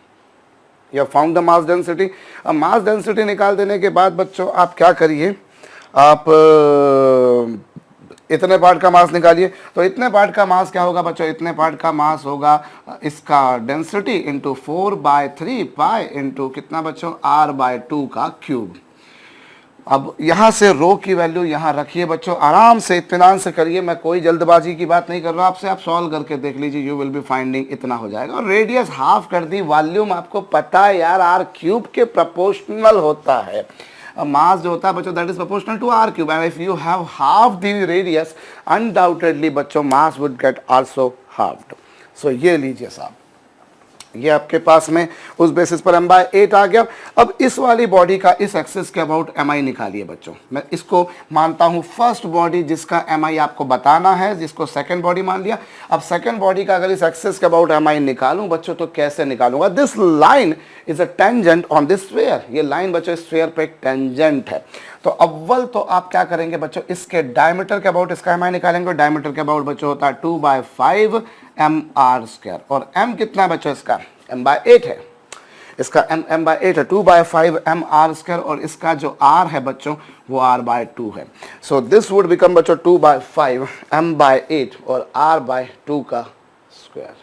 या फाउंड द मास डेंसिटी। अब मास डेंसिटी निकाल देने के बाद बच्चों आप क्या करिए, आप इतने पार्ट का मास निकालिए। तो इतने पार्ट का मास क्या होगा बच्चों, इतने पार्ट का मास होगा इसका डेंसिटी इंटू 4/3 पाई इंटू कितना बच्चों, r/2 का क्यूब। अब यहाँ से रो की वैल्यू यहाँ रखिए बच्चों, आराम से इत्मीनान से करिए, मैं कोई जल्दबाजी की बात नहीं कर रहा आपसे। आप सॉल्व करके देख लीजिए, यू विल बी फाइंडिंग इतना हो जाएगा। और रेडियस हाफ कर दी, वॉल्यूम आपको पता है यार r³ के प्रोपोर्शनल होता है। मास जो होता है बच्चों that is proportional to r³ and if you have half the radius undoubtedly बच्चों mass would get also halved. So ये लीजिए साहब, ये आपके पास में उस बेसिस पर m/8 आ गया। अब इस वाली बॉडी का इस एक्सिस के अबाउट mi निकालिए बच्चों। मैं इसको मानता हूं फर्स्ट बॉडी जिसका mi आपको बताना है, जिसको सेकंड बॉडी मान लिया। अब सेकंड बॉडी का अगर इस एक्सिस के अबाउट mi निकालूं बच्चों तो कैसे निकालूंगा, this line is a tangent on this sphere. ये लाइन बच्चों इस स्फीयर पे एक टेंजेंट है। तो अव्वल तो आप क्या करेंगे बच्चों, इसके डायमीटर के अबाउट इसका mi निकालेंगे। डायमीटर के अबाउट बच्चों होता है 2/5 mr², और m कितना है बच्चों, इसका m/8 है, इसका m/8 है, 2/5 mr², और इसका जो r है बच्चों वो r/2 है। सो दिस वुड बिकम बच्चों 2/5 m/8 और r/2 का स्क्वायर।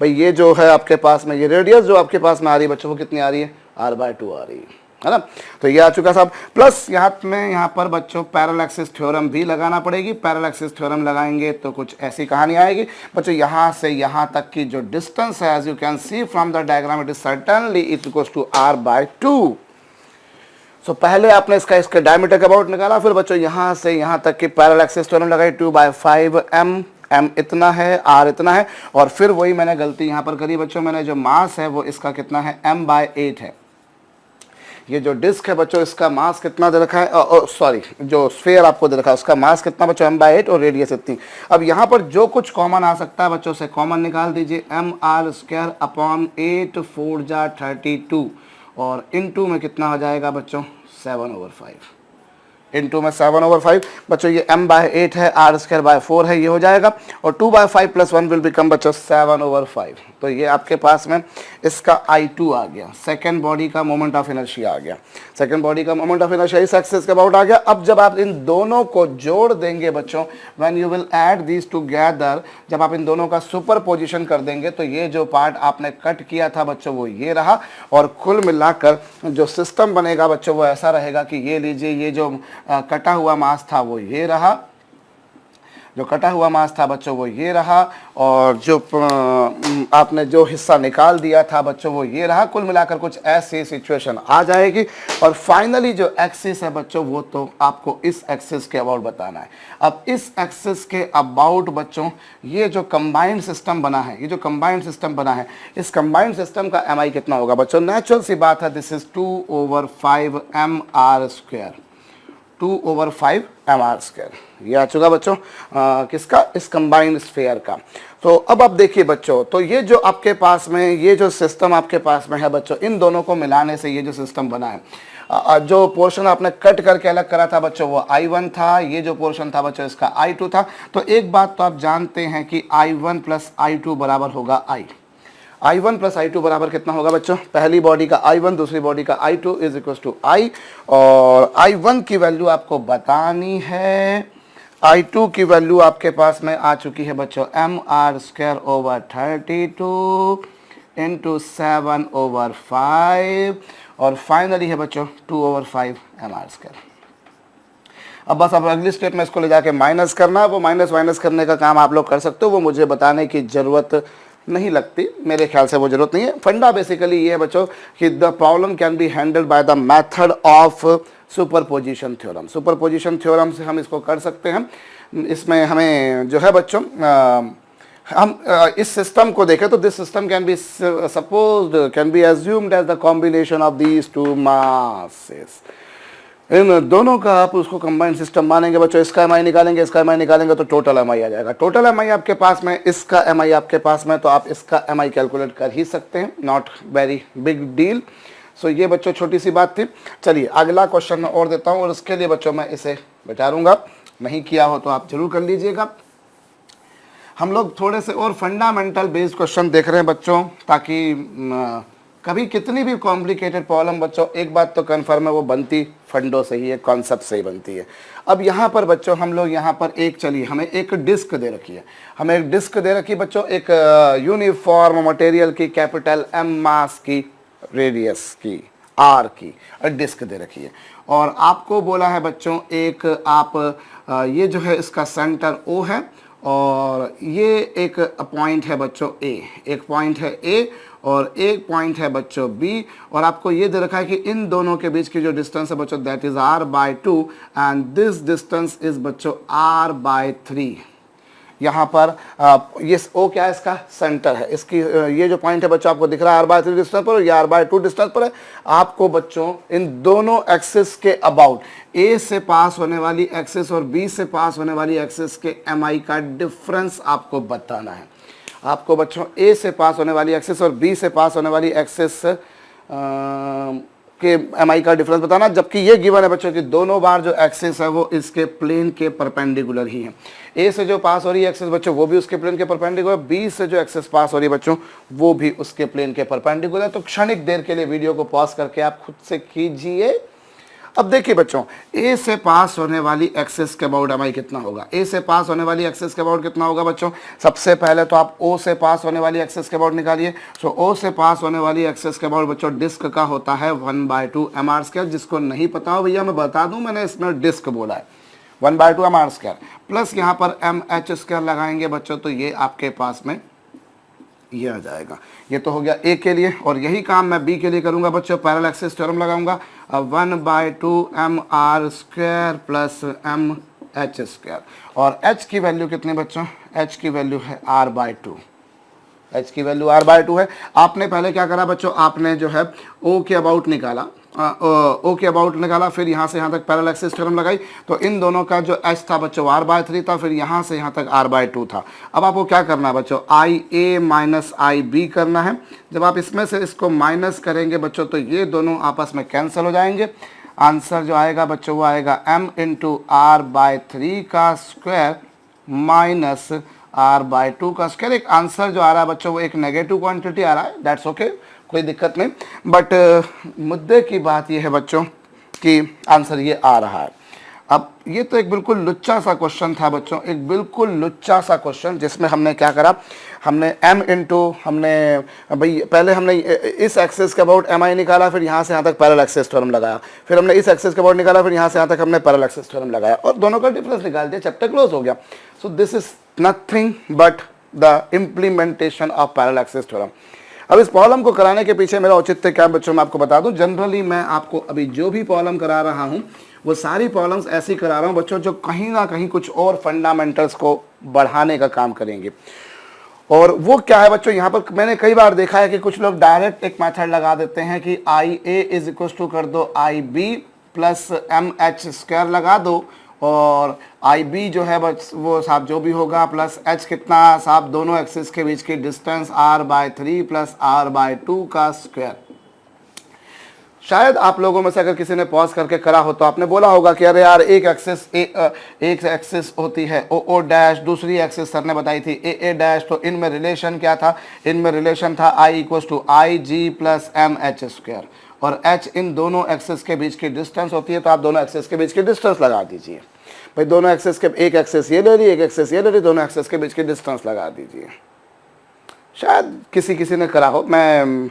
भाई ये जो है आपके पास में, ये रेडियस जो आपके पास में आ रही है बच्चों, वो कितनी आ रही है, r/2 आ रही है ना। तो ये आ चुका साहब। प्लस यहाँ पर बच्चों पैरेलल एक्सिस थ्योरम भी लगाना पड़ेगी। पैरेलल एक्सिस थ्योरम लगाएंगे तो कुछ ऐसी कहानी आएगी बच्चों, यहाँ से यहाँ तक की जो डिस्टेंस है, as you can see from the diagram, it is certainly equals to r/2। So पहले आपने इसके डायमीटर का अबाउट निकाला, फिर बच्चों यहाँ से यहाँ तक की पैरेलल एक्सिस थ्योरम लगाई, 2/5 m इतना है, r इतना है, और फिर वही मैंने गलती यहाँ पर करी बच्चों, मैंने जो मास है वो इसका कितना है, m/8 है। ये जो डिस्क है बच्चों, इसका मास कितना दे रखा है, सॉरी जो स्फीयर आपको दे रखा है उसका मास कितना बच्चों, m/8 और रेडियस इतनी। अब यहाँ पर जो कुछ कॉमन आ सकता है बच्चों, से कॉमन निकाल दीजिए, mr²/8 4 जा 32, और इनटू में कितना हो जाएगा बच्चों, 7/5, इनटू में 7/5 बच्चों, ये m/8 है, r²/4 है, ये हो जाएगा, और 2/5 + 1 विल बिकम बच्चों 7/5। तो ये आपके पास में इसका I2 आ गया, सेकेंड बॉडी का मोमेंट ऑफ इनर्शिया आ गया, सेकेंड बॉडी का मोमेंट ऑफ इनर्शिया इस एक्सिस के अबाउट आ गया। अब जब आप इन दोनों को जोड़ देंगे बच्चों, when you will add these together, जब आप इन दोनों का सुपर पोजिशन कर देंगे, तो ये जो पार्ट आपने कट किया था बच्चों वो ये रहा, और कुल मिलाकर जो सिस्टम बनेगा बच्चों वो ऐसा रहेगा कि ये लीजिए, ये जो कटा हुआ मास था वो ये रहा, जो कटा हुआ मास था बच्चों वो ये रहा, और जो आपने जो हिस्सा निकाल दिया था बच्चों वो ये रहा। कुल मिलाकर कुछ ऐसी सिचुएशन आ जाएगी, और फाइनली जो एक्सिस है बच्चों वो तो आपको इस एक्सिस के अबाउट बताना है। अब इस एक्सिस के अबाउट बच्चों ये जो कंबाइंड सिस्टम बना है, ये जो कंबाइंड सिस्टम बना है, इस कंबाइंड सिस्टम का MI कितना होगा बच्चों, नेचुरल सी बात है, दिस इज 2/5 mr², 2/5 mr², ये आ चुका बच्चों किसका, इस कंबाइंड स्फीयर का। तो अब आप देखिए बच्चों, तो ये जो आपके पास में ये जो सिस्टम आपके पास में है बच्चों, इन दोनों को मिलाने से ये जो सिस्टम बना है, जो पोर्शन आपने कट करके अलग करा था बच्चों वो I1 था, ये जो पोर्शन था बच्चों इसका I2 था। तो एक बात तो आप जानते हैं कि I1 + I2 बराबर होगा I1 + I2 बराबर कितना होगा बच्चों, पहली बॉडी का I1 दूसरी बॉडी का I2 is equal to I, और I1 की वैल्यू आपको बतानी है, I2 की वैल्यू आपके पास में आ चुकी है बच्चों mr²/32 × 7/5, और फाइनली है बच्चों 2/5 mr²। अब बस अब अगली स्टेप में इसको ले जाके माइनस करना, वो माइनस करने का काम आप लोग कर सकते हो, वो मुझे बताने की ज़रूरत नहीं लगती, मेरे ख्याल से वो जरूरत नहीं है। फंडा बेसिकली ये है बच्चों कि the problem can be handled by the method of superposition theorem. Superposition theorem से हम इसको कर सकते हैं। इसमें हमें जो है बच्चों हम इस सिस्टम को देखें तो this system can be supposed, can be assumed as the combination of these two masses. इन दोनों का आप उसको कंबाइंड सिस्टम मानेंगे बच्चों, इसका MI निकालेंगे, इसका MI निकालेंगे तो टोटल MI आ जाएगा। टोटल MI आपके पास में, इसका MI आपके पास में, तो आप इसका MI कैलकुलेट कर ही सकते हैं, नॉट वेरी बिग डील। सो ये बच्चों छोटी सी बात थी। चलिए अगला क्वेश्चन मैं और देता हूँ, और उसके लिए बच्चों मैं इसे बिठारूंगा, नहीं किया हो तो आप जरूर कर लीजिएगा। हम लोग थोड़े से और फंडामेंटल बेस्ड क्वेश्चन देख रहे हैं बच्चों, ताकि कभी कितनी भी कॉम्प्लिकेटेड प्रॉब्लम बच्चों, एक बात तो कन्फर्म है वो बनती फंडों से ही है, कॉन्सेप्ट से ही बनती है। अब यहाँ पर बच्चों हम लोग यहाँ पर एक, चलिए हमें एक डिस्क दे रखी है, हमें एक डिस्क दे रखी है बच्चों, एक यूनिफॉर्म मटेरियल की, कैपिटल M मास की, रेडियस की R की डिस्क दे रखी है, और आपको बोला है बच्चों एक आप ये जो है इसका सेंटर O है, और ये एक पॉइंट है बच्चों A, एक पॉइंट है A और एक पॉइंट है बच्चों B, और आपको ये दे रखा है कि इन दोनों के बीच की जो डिस्टेंस है बच्चों that is r/2 and this distance is बच्चों r/3। यहाँ पर ये O क्या है, इसका सेंटर है, इसकी ये जो पॉइंट है बच्चों आपको दिख रहा है r/3 डिस्टेंस पर, और ये r/2 डिस्टेंस पर है। आपको बच्चों इन दोनों एक्सिस के अबाउट A से पास होने वाली एक्सिस और B से पास होने वाली एक्सिस के MI का डिफरेंस आपको बताना है। आपको बच्चों A से पास होने वाली एक्सिस और B से पास होने वाली एक्सिस के MI का डिफरेंस बताना, जबकि ये गिवन है बच्चों कि दोनों बार जो एक्सिस है वो इसके प्लेन के परपेंडिकुलर ही है। A से जो पास हो रही है एक्सिस बच्चों वो भी उसके प्लेन के परपेंडिकुलर, B से जो एक्सिस पास हो रही है बच्चों वो भी उसके प्लेन के परपेंडिकुलर। तो क्षणिक देर के लिए वीडियो को पॉज करके आप खुद से कीजिए, अब देखिए बच्चों, ए से पास होने वाली एक्सिस के अबाउट एम कितना होगा? ए से पास होने वाली एक्सिस के अबाउट कितना होगा बच्चों? सबसे पहले तो आप ओ से पास होने वाली एक्सिस के अबाउट निकालिए। सो ओ से पास होने वाली एक्सिस के अबाउट बच्चों डिस्क का होता है 1/2 mr²। जिसको नहीं पता हो भैया मैं बता दूं, मैंने इसमें डिस्क बोला है 1/2 mr²। प्लस यहाँ पर mh² लगाएंगे बच्चों, तो ये आपके पास में ये आ जाएगा। ये तो हो गया ए के लिए, और यही काम मैं बी के लिए करूंगा बच्चों। पैरेलल एक्सिस थ्योरम लगाऊंगा 1/2 mr² प्लस mh²। और h की वैल्यू कितनी बच्चों? h की वैल्यू है r/2। h की वैल्यू r/2 है। आपने पहले क्या करा बच्चों? आपने जो है o के अबाउट निकाला, ओ के अबाउट निकाला, फिर यहाँ से यहाँ तक पैरेलल एक्सिस थ्योरम लगाई। तो इन दोनों का जो h था बच्चों r/3 था, फिर यहाँ से यहाँ तक r/2 था। अब आपको क्या करना है बच्चों? IA माइनस IB करना है। जब आप इसमें से इसको माइनस करेंगे बच्चों, तो ये दोनों आपस में कैंसिल हो जाएंगे। आंसर जो आएगा बच्चों वो आएगा m इंटू r/3 का स्क्वायर माइनस r/2 का स्क्वायर। एक आंसर जो आ रहा है बच्चों वो एक नेगेटिव क्वांटिटी आ रहा है, दैट्स ओके, कोई दिक्कत नहीं। बट मुद्दे की बात ये है बच्चों कि आंसर ये आ रहा है। अब ये तो एक बिल्कुल लुच्चा सा क्वेश्चन था बच्चों, एक बिल्कुल लुच्चा सा क्वेश्चन, जिसमें हमने क्या करा? हमने m इंटू हमने भाई पहले हमने इस एक्सिस के अबाउट mi निकाला, फिर यहाँ से यहाँ तक पैरेलल एक्सिस थ्योरम लगाया, फिर हमने इस एक्सिस के अबाउट निकाला, फिर यहाँ से यहाँ तक हमने पैरेलल एक्सिस थ्योरम लगाया, और दोनों का डिफरेंस निकाल दिया, चैप्टर क्लोज हो गया। सो this is nothing but the implementation of parallel axis theorem. अब इस प्रॉब्लम को कराने के पीछे मेरा औचित्य क्या बच्चों, मैं आपको बता दूं। जनरली मैं आपको अभी जो भी प्रॉब्लम करा रहा हूं वो सारी प्रॉब्लम्स ऐसी करा रहा हूं बच्चों जो कहीं ना कहीं कुछ और फंडामेंटल्स को बढ़ाने का काम करेंगे। और वो क्या है बच्चों, यहाँ पर मैंने कई बार देखा है कि कुछ लोग डायरेक्ट एक मेथड लगा देते हैं कि IA इज इक्वल टू कर दो IB प्लस mh² लगा दो, और IB जो है बस वो साहब जो भी होगा प्लस h कितना साहब दोनों एक्सिस के बीच की डिस्टेंस r/3 प्लस r/2 का स्क्वायर। शायद आप लोगों में से अगर किसी ने पॉज करके करा हो तो आपने बोला होगा कि अरे यार एक एक्सिस होती है ओ डैश, दूसरी एक्सिस सर ने बताई थी ए डैश, तो इनमें रिलेशन क्या था? इनमें रिलेशन था I equal to IG plus mh², और h इन दोनों एक्सिस के बीच की डिस्टेंस होती है। तो आप दोनों एक्सिस के बीच की डिस्टेंस लगा दीजिए भाई, दोनों एक्सिस के, एक एक्सिस ये ले ली, एक एक्सिस ये ले ली, दोनों एक्सिस के बीच की डिस्टेंस लगा दीजिए। शायद किसी ने करा हो, मैं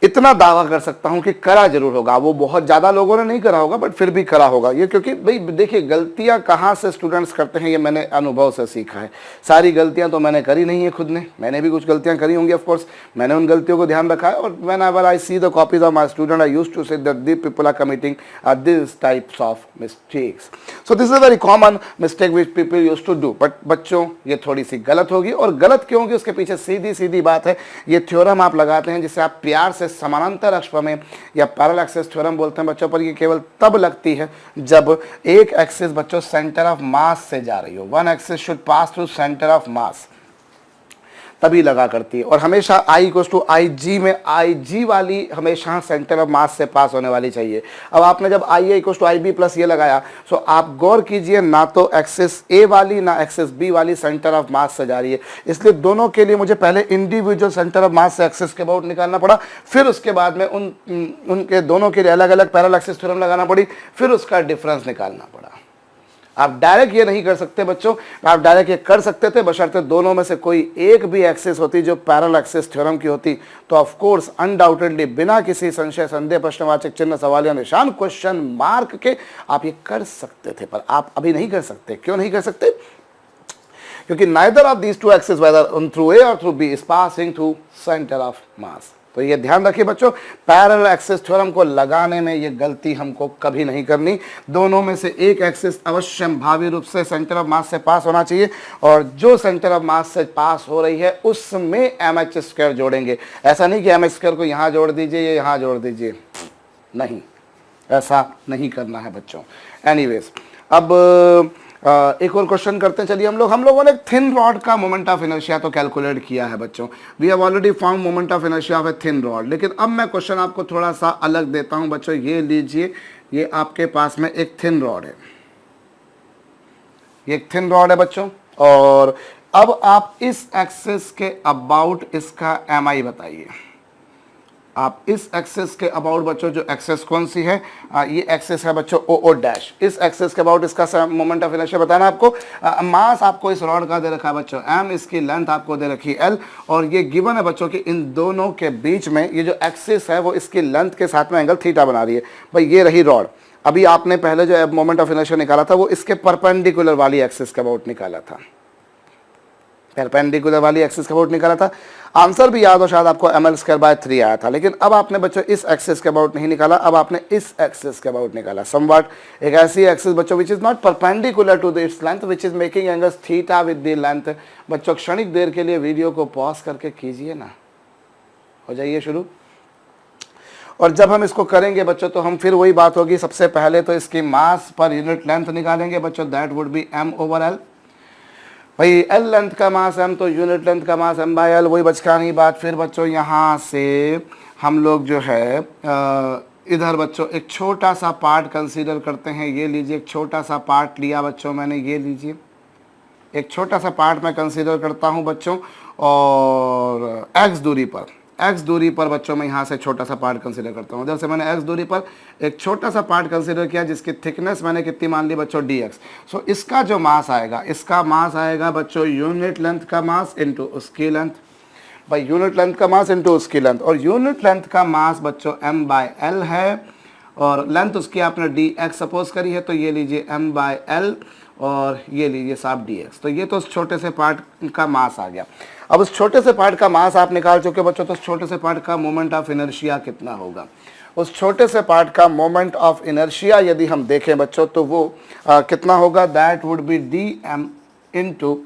इतना दावा कर सकता हूं कि करा जरूर होगा। वो बहुत ज़्यादा लोगों ने नहीं करा होगा बट फिर भी करा होगा ये, क्योंकि भाई देखिए गलतियां कहाँ से स्टूडेंट्स करते हैं ये मैंने अनुभव से सीखा है। सारी गलतियां तो मैंने करी नहीं है खुद ने, मैंने भी कुछ गलतियां करी होंगी ऑफ कोर्स, मैंने उन गलतियों को ध्यान रखा है। और whenever I see the copies of my student I used to say that the people are committing this types of mistakes. So this is a very common mistake which people used to do. But बच्चों ये थोड़ी सी गलत होगी, और गलत क्यों होगी उसके पीछे सीधी सीधी बात है। ये थ्योरम आप लगाते हैं जिसे आप प्यार से समानांतर अक्ष में या पैरेलल एक्सिस थ्योरम बोलते हैं बच्चों, पर ये केवल तब लगती है जब एक एक्सिस बच्चों सेंटर ऑफ मास से जा रही हो। One axis should pass through centre of मास, तभी लगा करती है। और हमेशा I इक्वल टू IG में IG वाली हमेशा सेंटर ऑफ मास से पास होने वाली चाहिए। अब आपने जब IA equal to IB plus ये लगाया, सो आप गौर कीजिए ना तो एक्सिस A वाली ना एक्सिस B वाली सेंटर ऑफ मास से जा रही है, इसलिए दोनों के लिए मुझे पहले इंडिविजुअल सेंटर ऑफ मास से एक्सिस के अबाउट निकालना पड़ा, फिर उसके बाद में उनके दोनों के लिए अलग अलग पैरेलल एक्सिस थ्योरम लगाना पड़ी, फिर उसका डिफरेंस निकालना पड़ा। आप डायरेक्ट ये नहीं कर सकते बच्चों, आप डायरेक्ट ये कर सकते थे बशर्ते दोनों में से कोई एक भी एक्सिस होती जो पैरेलल एक्सिस थ्योरम की होती, तो ऑफ कोर्स अनडाउटेडली बिना किसी संशय संदेह प्रश्नवाचक चिन्ह सवालिया निशान क्वेश्चन मार्क के आप ये कर सकते थे। पर आप अभी नहीं कर सकते। क्यों नहीं कर सकते? क्योंकि neither of these two axis whether through A और through B is passing through centre of mass. तो ये ध्यान रखिए बच्चों, पैरेलल एक्सिस थ्योरम को लगाने में ये गलती हमको कभी नहीं करनी। दोनों में से एक एक्सिस अवश्य भावी रूप से सेंटर ऑफ मास से पास होना चाहिए, और जो सेंटर ऑफ मास से पास हो रही है उसमें mh² जोड़ेंगे। ऐसा नहीं कि mh² को यहाँ जोड़ दीजिए, यहाँ जोड़ दीजिए, नहीं, ऐसा नहीं करना है बच्चों। एनीवेज, अब एक और क्वेश्चन करते हैं। चलिए हम लोगों ने थिन रॉड का मोमेंट ऑफ इनर्शिया तो कैलकुलेट किया है बच्चों, we have already found moment of inertia of a thin rod. लेकिन अब मैं क्वेश्चन आपको थोड़ा सा अलग देता हूं बच्चों। ये लीजिए, ये आपके पास में एक थिन रॉड है, ये एक थिन रॉड है बच्चों, और अब आप इस एक्सिस के अबाउट इसका MI बताइए। आप इस एक्सेस के अबाउट बच्चों, जो एक्सेस कौन सी है, ये एक्सेस है बच्चों ओ ओ डैश, इस एक्सेस के अबाउट इसका मोमेंट ऑफ इनर्शिया बताना आपको। मास आपको इस रॉड का दे रखा है बच्चों m, इसकी लेंथ आपको दे रखी है l, और ये गिवन है बच्चों कि इन दोनों के बीच में ये जो एक्सिस है वो इसकी लेंथ के साथ में एंगल थीटा बना रही है। भाई ये रही रॉड, अभी आपने पहले जो मोमेंट ऑफ इनर्शिया निकाला था वो इसके परपेंडिकुलर वाली एक्सिस के अबाउट निकाला था, परपेंडिकुलर वाली एक्सिस के अबाउट निकाला था। आंसर भी याद हो शायद आपको ml²/3 आया था, लेकिन अब आपने बच्चों इस एक्सिस के अबाउट नहीं निकाला, अब आपने इस एक्सिस के अबाउट निकाला। समवट एक ऐसी एक्सिस बच्चों which is not perpendicular to the its length, which is making angles theta with the length. बच्चों क्षणिक देर के लिए वीडियो को पॉज करके कीजिए ना, हो जाइए शुरू। और जब हम इसको करेंगे बच्चों तो हम फिर वही बात होगी, सबसे पहले तो इसकी मास पर यूनिट लेंथ निकालेंगे बच्चों, दैट वुड बी m/l। भाई एल लेंथ का मास m तो यूनिट लेंथ का मास m/l, वही बचका नहीं बात। फिर बच्चों यहाँ से हम लोग जो है इधर बच्चों एक छोटा सा पार्ट कंसीडर करते हैं। ये लीजिए, एक छोटा सा पार्ट लिया बच्चों मैंने, ये लीजिए एक छोटा सा पार्ट मैं कंसीडर करता हूँ बच्चों, और x दूरी पर बच्चों मैं यहाँ से छोटा सा पार्ट कंसीडर करता हूँ। जैसे मैंने x दूरी पर एक छोटा सा पार्ट कंसीडर किया जिसकी थिकनेस मैंने कितनी मान ली बच्चों dx। सो इसका जो मास आएगा, इसका मास आएगा बच्चों यूनिट लेंथ का मास इनटू उसकी लेंथ। भाई यूनिट लेंथ का मास इनटू उसकी लेंथ, और यूनिट लेंथ का मास बच्चों m/l है, और लेंथ उसकी आपने dx सपोज करी है, तो ये लीजिए m/l और ये लीजिए साहब dx। तो ये तो उस छोटे से पार्ट का मास आ गया। अब उस छोटे से पार्ट का मास आप निकाल चुके बच्चों, तो उस छोटे से पार्ट का मोमेंट ऑफ इनर्शिया कितना होगा। उस छोटे से पार्ट का मोमेंट ऑफ इनर्शिया यदि हम देखें बच्चों तो वो कितना होगा, that would be dm into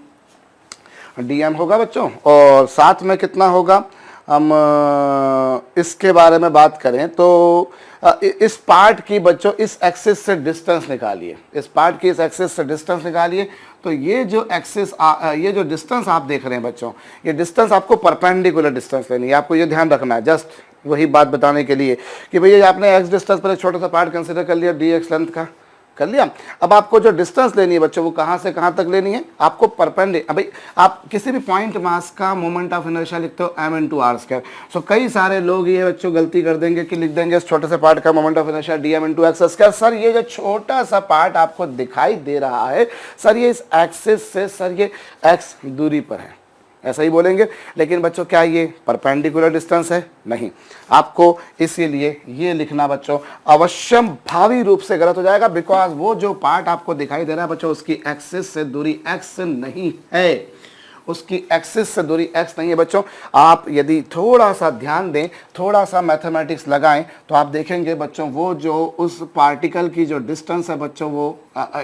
dm होगा बच्चों। और साथ में कितना होगा, हम इसके बारे में बात करें तो इस पार्ट की बच्चों इस एक्सिस से डिस्टेंस निकालिए, इस पार्ट की इस एक्सिस से डिस्टेंस निकालिए। तो ये जो एक्सिस ये जो डिस्टेंस आप देख रहे हैं बच्चों, ये डिस्टेंस आपको परपेंडिकुलर डिस्टेंस लेनी है, आपको ये ध्यान रखना है। जस्ट वही बात बताने के लिए कि भैया आपने एक्स डिस्टेंस पर एक छोटा सा पार्ट कंसिडर कर लिया, dx लेंथ का कर लिया। अब आपको जो डिस्टेंस लेनी है बच्चों वो कहाँ से कहाँ तक लेनी है, आपको परपेंडिकुलर। भाई आप किसी भी पॉइंट मास का मोमेंट ऑफ इनर्शिया लिखते हो m/r²। सो कई सारे लोग ये बच्चों गलती कर देंगे कि लिख देंगे इस छोटे से पार्ट का moment of inertia dm/x²। Sir ये जो छोटा सा पार्ट आपको दिखाई दे रहा है सर, ये इस एक्सिस से सर ये x दूरी पर है, ऐसा ही बोलेंगे। लेकिन बच्चों क्या ये परपेंडिकुलर डिस्टेंस है? नहीं। आपको इसीलिए ये लिखना बच्चों अवश्यम भावी रूप से गलत हो जाएगा, बिकॉज वो जो पार्ट आपको दिखाई दे रहा है बच्चों उसकी एक्सिस से दूरी x नहीं है, उसकी एक्सिस से दूरी x नहीं है बच्चों। आप यदि थोड़ा सा ध्यान दें, थोड़ा सा मैथमेटिक्स लगाएं तो आप देखेंगे बच्चों वो जो उस पार्टिकल की जो डिस्टेंस है बच्चों वो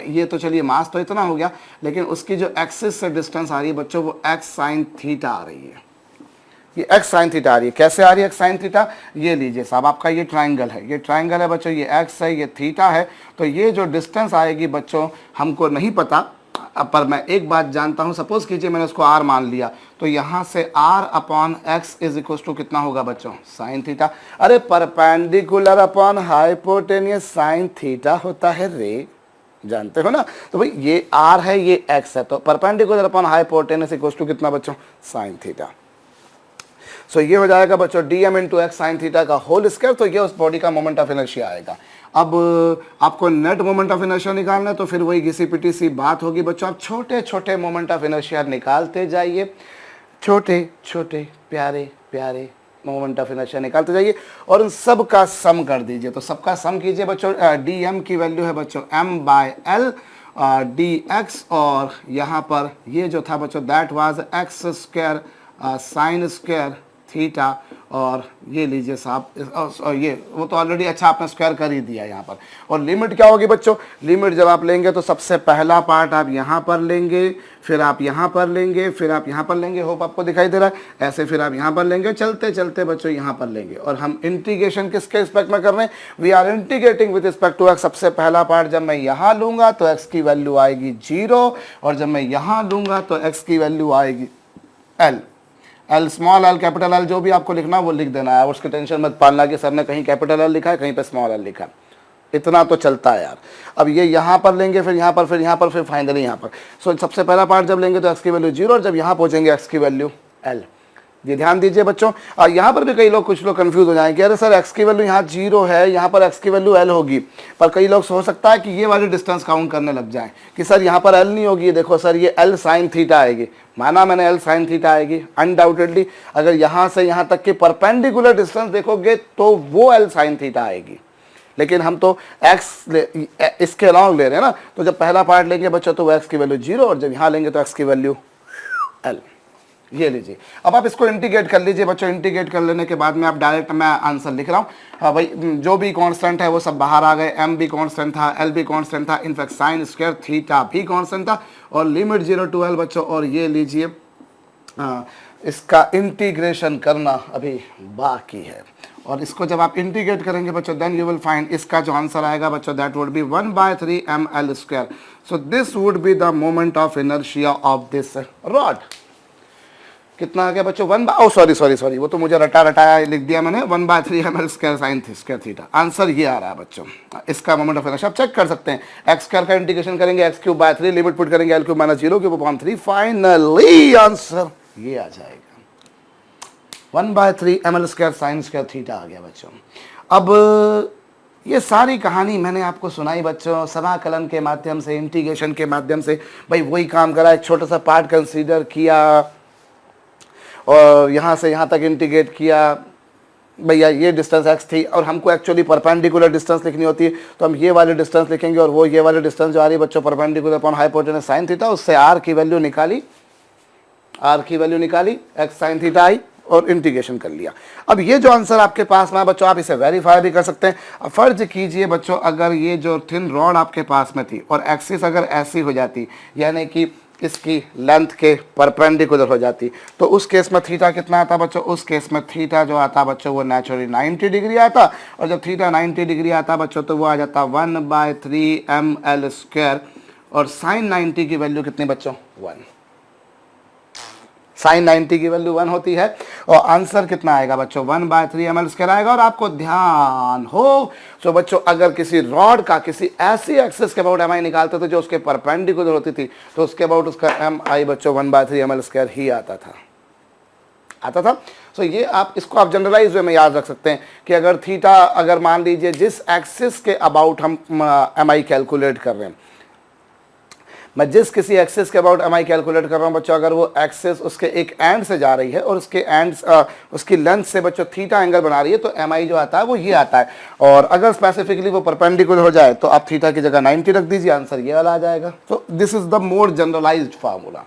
ये तो चलिए मास तो इतना हो गया, लेकिन उसकी जो एक्सिस से डिस्टेंस आ रही है बच्चों वो x sin थीटा आ रही है। ये x sin थीटा आ रही है। कैसे आ रही है x sin थीटा? ये लीजिए साहब, आपका ये ट्राइंगल है, ये ट्राइंगल है बच्चों, ये x है, ये थीटा है। तो ये जो डिस्टेंस आएगी बच्चों हमको नहीं पता, पर मैं एक बात जानता हूं, सपोज कीजिए मैंने उसको r मान लिया, तो यहां से r/x इज इक्वल टू कितना होगा बच्चों, साइन थीटा। अरे perpendicular upon hypotenuse sine theta होता है रे, जानते हो ना। तो भाई ये r है, ये x है, तो perpendicular upon hypotenuse equal to कितना बच्चों, साइन थीटा। सो ये हो जाएगा बच्चों dm/x साइन थीटा का होल स्क्वायर। तो ये उस बॉडी का मोमेंट ऑफ इनर्शिया आएगा। अब आपको नेट मोमेंट ऑफ इनर्शिया निकालना है, तो फिर वही घिसी पिटी सी बात होगी बच्चों। आप छोटे छोटे मोमेंट ऑफ इनर्शिया निकालते जाइए, छोटे छोटे प्यारे प्यारे मोमेंट ऑफ इनर्शिया निकालते जाइए और उन सब का सम कर दीजिए। तो सबका सम कीजिए बच्चों। dm की वैल्यू है बच्चों m/l dx, और यहाँ पर ये जो था बच्चों that was x² sign square theta, और ये लीजिए साहब ये वो तो ऑलरेडी अच्छा आपने स्क्वायर कर ही दिया यहाँ पर। और लिमिट क्या होगी बच्चों, लिमिट जब आप लेंगे तो सबसे पहला पार्ट आप यहाँ पर लेंगे, फिर आप यहाँ पर लेंगे, फिर आप यहाँ पर लेंगे, होप आपको दिखाई दे रहा है, ऐसे फिर आप यहाँ पर लेंगे, चलते चलते बच्चों यहाँ पर लेंगे। और हम इंटीग्रेशन किसके रिस्पेक्ट में कर रहे हैं, we are integrating with respect to x। सबसे पहला पार्ट जब मैं यहाँ लूँगा तो x की वैल्यू आएगी 0, और जब मैं यहाँ लूँगा तो x की वैल्यू आएगी l। L small L capital L जो भी आपको लिखना वो लिख देना है, उसकी टेंशन मत पालना कि सर ने कहीं कैपिटल एल लिखा है कहीं पे स्मॉल एल लिखा है, इतना तो चलता है यार। अब ये यहाँ पर लेंगे, फिर यहाँ पर, फिर यहाँ पर, फिर फाइनली यहाँ पर। सो सबसे पहला पार्ट जब लेंगे तो x की वैल्यू 0, और जब यहाँ पहुँचेंगे x की वैल्यू l। ये ध्यान दीजिए बच्चों। यहाँ पर भी कई लोग कुछ लोग कंफ्यूज हो जाएंगे, अरे सर एक्स की वैल्यू यहाँ 0 है, यहाँ पर एक्स की वैल्यू एल होगी। पर कई लोग हो सकता है कि ये वाली डिस्टेंस काउंट करने लग जाए कि सर यहाँ पर एल नहीं होगी, देखो सर ये एल साइन थीटा आएगी। माना मैंने एल साइन थीटा आएगी, अनडाउटेडली अगर यहाँ से यहाँ तक की परपेंडिकुलर डिस्टेंस देखोगे तो वो एल साइन थीटा आएगी। लेकिन हम तो इसके अलॉन्ग ले रहे हैं ना, तो जब पहला पार्ट लेंगे बच्चों तो वो एक्स की वैल्यू 0 और जब यहाँ लेंगे तो एक्स की वैल्यू एल। ये लीजिए, अब आप इसको इंटीग्रेट कर लीजिए बच्चों। इंटीग्रेट कर लेने के बाद में आप डायरेक्ट मैं आंसर लिख रहा हूँ। हाँ भाई, जो भी कांस्टेंट है वो सब बाहर आ गए। एम भी कांस्टेंट था, एल भी कांस्टेंट था, इनफैक्ट साइन स्क्वायर थीटा भी कांस्टेंट था और लिमिट 0 to L बच्चों। और ये लीजिए इसका इंटीग्रेशन करना अभी बाकी है और इसको जब आप इंटीग्रेट करेंगे बच्चों देन यू विल फाइंड इसका जो आंसर आएगा बच्चों that would be 1/3 ml square. So this would be the moment of inertia of this rod. कितना आ गया बच्चों? सॉरी वो तो मुझे रटाया लिख दिया मैंने, 1/3 ml square sine square theta. Answer ये आ रहा है बच्चों इसका मोमेंट ऑफ इनर्शिया। आप चेक कर सकते हैं, एक्स स्क्वायर का इंटीग्रेशन करेंगे x³/3, लिमिट पुट करेंगे L³ - 0³/3, फाइनली आंसर ये आ जाएगा 1/3 ml square sine square theta आ गया बच्चों। अब ये सारी कहानी मैंने आपको सुनाई बच्चों समाकलन के माध्यम से, इंटीग्रेशन के माध्यम से। भाई वही काम करा, एक छोटा सा पार्ट कंसीडर किया और यहाँ से यहाँ तक इंटीग्रेट किया। भैया ये डिस्टेंस x थी और हमको एक्चुअली परपेंडिकुलर डिस्टेंस लिखनी होती है, तो हम ये वाले डिस्टेंस लिखेंगे और वो ये वाले डिस्टेंस जो आ रही है बच्चों perpendicular upon hypotenuse sine theta, उससे r की वैल्यू निकाली, x साइन थीटा आई और इंटीग्रेशन कर लिया। अब ये जो आंसर आपके पास में है बच्चों आप इसे वेरीफाई भी कर सकते हैं। अब फर्ज कीजिए बच्चों अगर ये जो थिन रॉड आपके पास में थी और एक्सिस अगर ऐसी हो जाती, यानी कि इसकी लेंथ के परपेंडिकुलर हो जाती, तो उस केस में थीटा कितना आता बच्चों? उस केस में थीटा जो आता बच्चों वो नेचुरली 90 डिग्री आता और जब थीटा 90 डिग्री आता बच्चों तो वो आ जाता 1/3 ml स्क्वायर और साइन 90 की वैल्यू कितनी बच्चों? 1। साइन 90 की वैल्यू 1 होती है और आंसर कितना आएगा बच्चों? 1/3 ml स्क्वायर आएगा। और आपको ध्यान हो तो बच्चों अगर किसी रॉड का किसी ऐसी एक्सिस के अबाउट एम आई निकालते थे जो उसके परपेंडिकुलर होती थी तो उसके अबाउट उसका एम आई बच्चों 1/3 ml स्क्वायर ही आता था। सो ये आप इसको आप जनरलाइज वे में याद रख सकते हैं कि अगर थीटा अगर मान लीजिए जिस एक्सिस के अबाउट हम एम आई कैलकुलेट कर रहे हैं, मैं जिस किसी एक्सिस के अबाउट एम आई कैलकुलेट कर रहा हूँ बच्चों, अगर वो एक्सिस उसके एक एंड से जा रही है और उसके एंड उसकी लेंथ से बच्चों थीटा एंगल बना रही है तो एम आई जो आता है वो ये आता है। और अगर स्पेसिफिकली वो परपेंडिकुलर हो जाए तो आप थीटा की जगह 90 रख दीजिए, आंसर ये वाला आ जाएगा। तो this is the more generalized formula.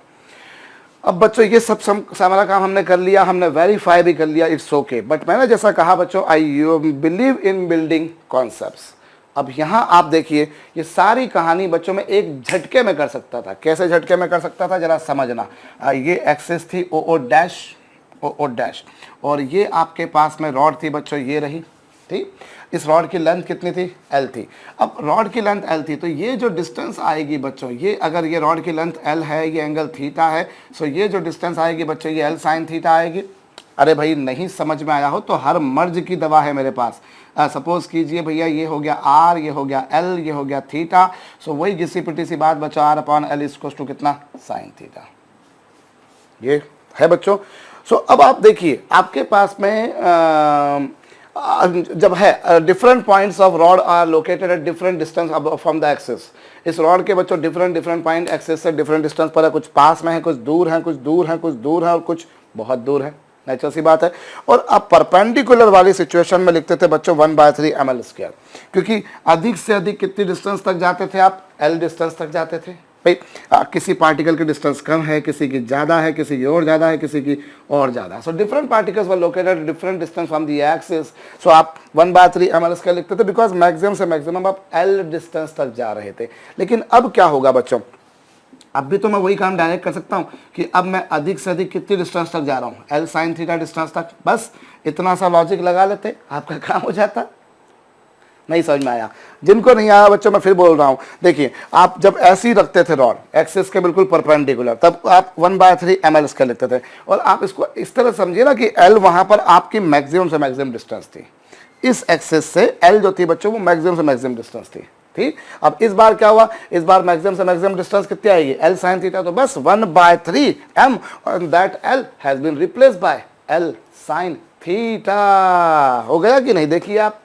अब बच्चों ये सब सारा काम हमने कर लिया, हमने वेरीफाई भी कर लिया, इट्स ओके। बट मैंने जैसा कहा बच्चों I believe in building concepts. अब यहाँ आप देखिए ये सारी कहानी बच्चों में एक झटके में कर सकता था। कैसे झटके में कर सकता था जरा समझना। ये एक्सिस थी ओ डैश और ये आपके पास में रॉड थी बच्चों, ये रही ठीक। इस रॉड की लेंथ कितनी थी? L थी। अब रॉड की लेंथ L थी तो ये जो डिस्टेंस आएगी बच्चों, ये अगर ये रॉड की लेंथ L है, ये एंगल थीटा है, सो ये जो डिस्टेंस आएगी बच्चों ये L साइन थीटा आएगी। अरे भाई नहीं समझ में आया हो तो हर मर्ज की दवा है मेरे पास। सपोज कीजिए भैया ये हो गया R, ये हो गया L, ये हो गया थीटा। सो वही घिसी पिटी सी बात बच्चों R/L इक्वल्स टू कितना? Sine theta. ये है बच्चों। सो अब आप देखिए आपके पास में जब है different points of rod are located at different distance from the axis. इस रॉड के बच्चों डिफरेंट पॉइंट एक्सिस से डिफरेंट डिस्टेंस पर है, कुछ पास में है, कुछ दूर है, कुछ दूर है, कुछ दूर है और कुछ बहुत दूर है। नेचुरल सी बात है। और अब परपेंडिकुलर वाली सिचुएशन में लिखते थे बच्चों 1/3 ml स्क्वायर, क्योंकि अधिक से अधिक कितनी डिस्टेंस तक जाते थे आप? L डिस्टेंस तक जाते थे। भाई किसी पार्टिकल की डिस्टेंस कम है, किसी की ज़्यादा है, किसी की और ज़्यादा है, किसी की और ज़्यादा। So different particles were located different distance from the axis. So आप 1/3 ml स्क्वायर लिखते थे बिकॉज मैक्सिमम से मैक्सिमम आप L डिस्टेंस तक जा रहे थे। लेकिन अब क्या होगा बच्चों? अब भी तो मैं वही काम डायरेक्ट कर सकता हूँ कि अब मैं अधिक से अधिक कितनी डिस्टेंस तक जा रहा हूँ? L साइन थीटा डिस्टेंस तक। बस इतना सा लॉजिक लगा लेते, आपका काम हो जाता। नहीं समझ में आया? जिनको नहीं आया बच्चों मैं फिर बोल रहा हूँ, देखिए आप जब ऐसे ही रखते थे रॉड एक्सिस के बिल्कुल परपेंडिकुलर, तब आप 1/3 ml स्क्वायर लिखते थे। और आप इसको इस तरह समझिए ना कि L वहाँ पर आपकी मैक्सिमम से मैक्सिमम डिस्टेंस थी। इस एक्सिस से L जो थी बच्चों वो मैक्सिमम से मैक्सिमम डिस्टेंस थी। ठीक। अब इस बार क्या हुआ? इस बार मैक्सिमम से मैक्सिमम डिस्टेंस कितनी आएगी? L sine theta. तो बस 1/3 m that L has been replaced by L sine theta. हो गया कि नहीं? देखिए आप,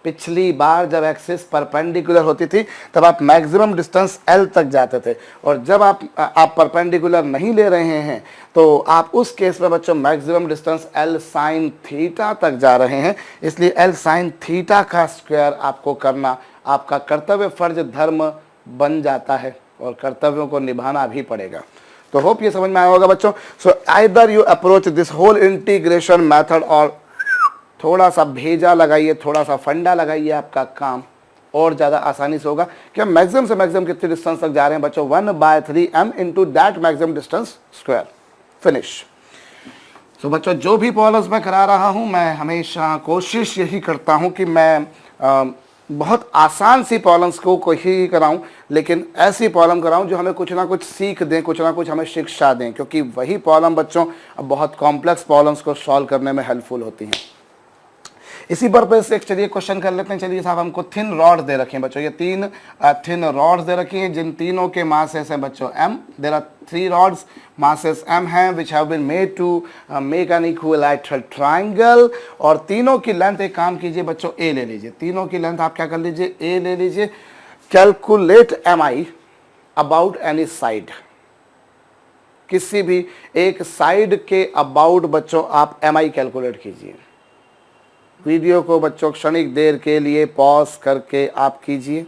पिछली बार जब एक्सिस परपेंडिकुलर होती थी तब आप मैक्सिमम डिस्टेंस L तक जाते थे, और जब आप परपेंडिकुलर नहीं ले रहे हैं तो आप उस केस में बच्चों maximum distance L sine theta तक जा रहे हैं। इसलिए L साइन थीटा का स्क्वायर आपको करना आपका कर्तव्य, फर्ज, धर्म बन जाता है, और कर्तव्यों को निभाना भी पड़ेगा। तो होप ये समझ में आया होगा बच्चों। So either you approach this whole integration method, और थोड़ा सा भेजा लगाइए, थोड़ा सा फंडा लगाइए, आपका काम और ज़्यादा आसानी से होगा कि हम मैक्सिमम से मैक्सिमम कितने डिस्टेंस तक जा रहे हैं बच्चों, 1/3m into that maximum distance square. Finish. तो बच्चों जो भी प्रॉब्लम्स मैं करा रहा हूँ, मैं हमेशा कोशिश यही करता हूँ कि मैं बहुत आसान सी प्रॉब्लम्स को ही कराऊं, लेकिन ऐसी प्रॉब्लम कराऊं जो हमें कुछ ना कुछ सीख दें, कुछ ना कुछ हमें शिक्षा दें, क्योंकि वही प्रॉब्लम बच्चों बहुत कॉम्प्लेक्स प्रॉब्लम्स को सॉल्व करने में हेल्पफुल होती हैं। इसी पर्पज से चलिए क्वेश्चन कर लेते हैं। चलिए साहब, हमको थिन रॉड दे रखे हैं बच्चों, ये 3 थिन रॉड्स दे रखी हैं, जिन तीनों के मासेस हैं बच्चों m। There are 3 rods, masses m हैं, which have been made to make an equilateral triangle, और तीनों की लेंथ, एक काम कीजिए बच्चों, a ले लीजिए, तीनों की लेंथ आप क्या कर लीजिए, a ले लीजिए। Calculate mi about any side, किसी भी एक साइड के अबाउट बच्चों आप mi कैलकुलेट कीजिए। वीडियो को बच्चों क्षणिक देर के लिए पॉज करके आप कीजिए,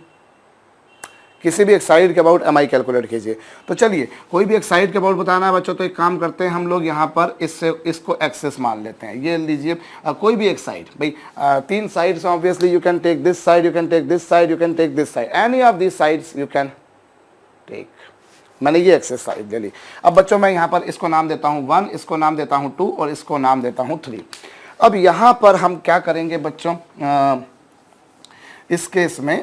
किसी भी एक साइड के अबाउट mi कैलकुलेट कीजिए। तो चलिए, कोई भी एक साइड के अबाउट बताना है बच्चों, तो एक काम करते हैं हम लोग, यहाँ पर इसको एक्सेस मान लेते हैं। ये लीजिए कोई भी एक साइड, भाई 3 sides obviously, you can take this side, you can take this side, you can take this side, any of this sides you can take. मैंने ये एक्सेस साइड ले ली। अब बच्चों मैं यहाँ पर इसको नाम देता हूँ 1, इसको नाम देता हूँ 2, और इसको नाम देता हूँ 3। अब यहाँ पर हम क्या करेंगे बच्चों, इस केस में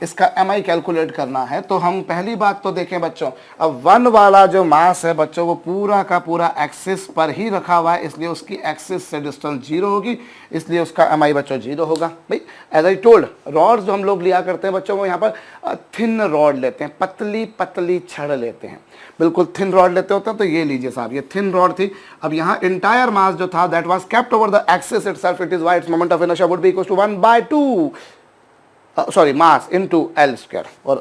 इसका mi कैलकुलेट करना है। तो हम पहली बात तो देखें बच्चों, अब 1 वाला जो मास है बच्चों वो पूरा का पूरा एक्सिस पर ही रखा हुआ है, इसलिए उसकी एक्सिस से डिस्टेंस 0 होगी, इसलिए उसका mi बच्चों 0 होगा। भाई एज आई टोल्ड, रॉड्स जो हम लोग लिया करते हैं बच्चों, वो यहाँ पर थिन रॉड लेते हैं, पतली पतली छड़ लेते हैं, बिल्कुल थिन रॉड लेते होते हैं। तो ये लीजिए साहब, ये थिन रॉड थी। अब यहाँ इंटायर मास जो था that was kept over the axis itself, it is why its moment of inertia would be equal to 1/2 sorry, mass into L square or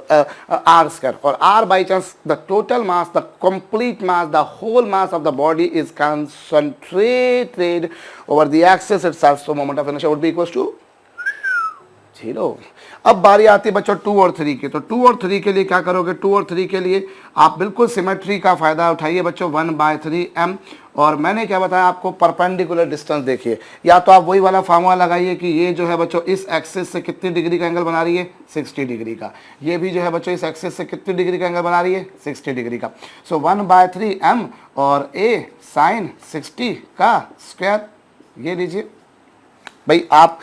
R square, or R by chance the total mass, the complete mass, the whole mass of the body is concentrated over the axis itself, so moment of inertia would be equals to 0। अब बारी आती है बच्चों 2 और 3 की। तो 2 और 3 के लिए क्या करोगे, 2 और 3 के लिए आप बिल्कुल सिमेट्री का फायदा उठाइए बच्चों, 1/3m, और मैंने क्या बताया आपको, परपेंडिकुलर डिस्टेंस देखिए, या तो आप वही वाला फार्मूला लगाइए कि ये जो है बच्चों इस एक्सिस से कितनी डिग्री का एंगल बना रही है, 60 डिग्री का, ये भी जो है बच्चों इस एक्सिस से कितनी डिग्री का एंगल बना रही है, 60 डिग्री का। सो 1/3m और a साइन 60 का स्क्वायर, ये लीजिए भाई। आप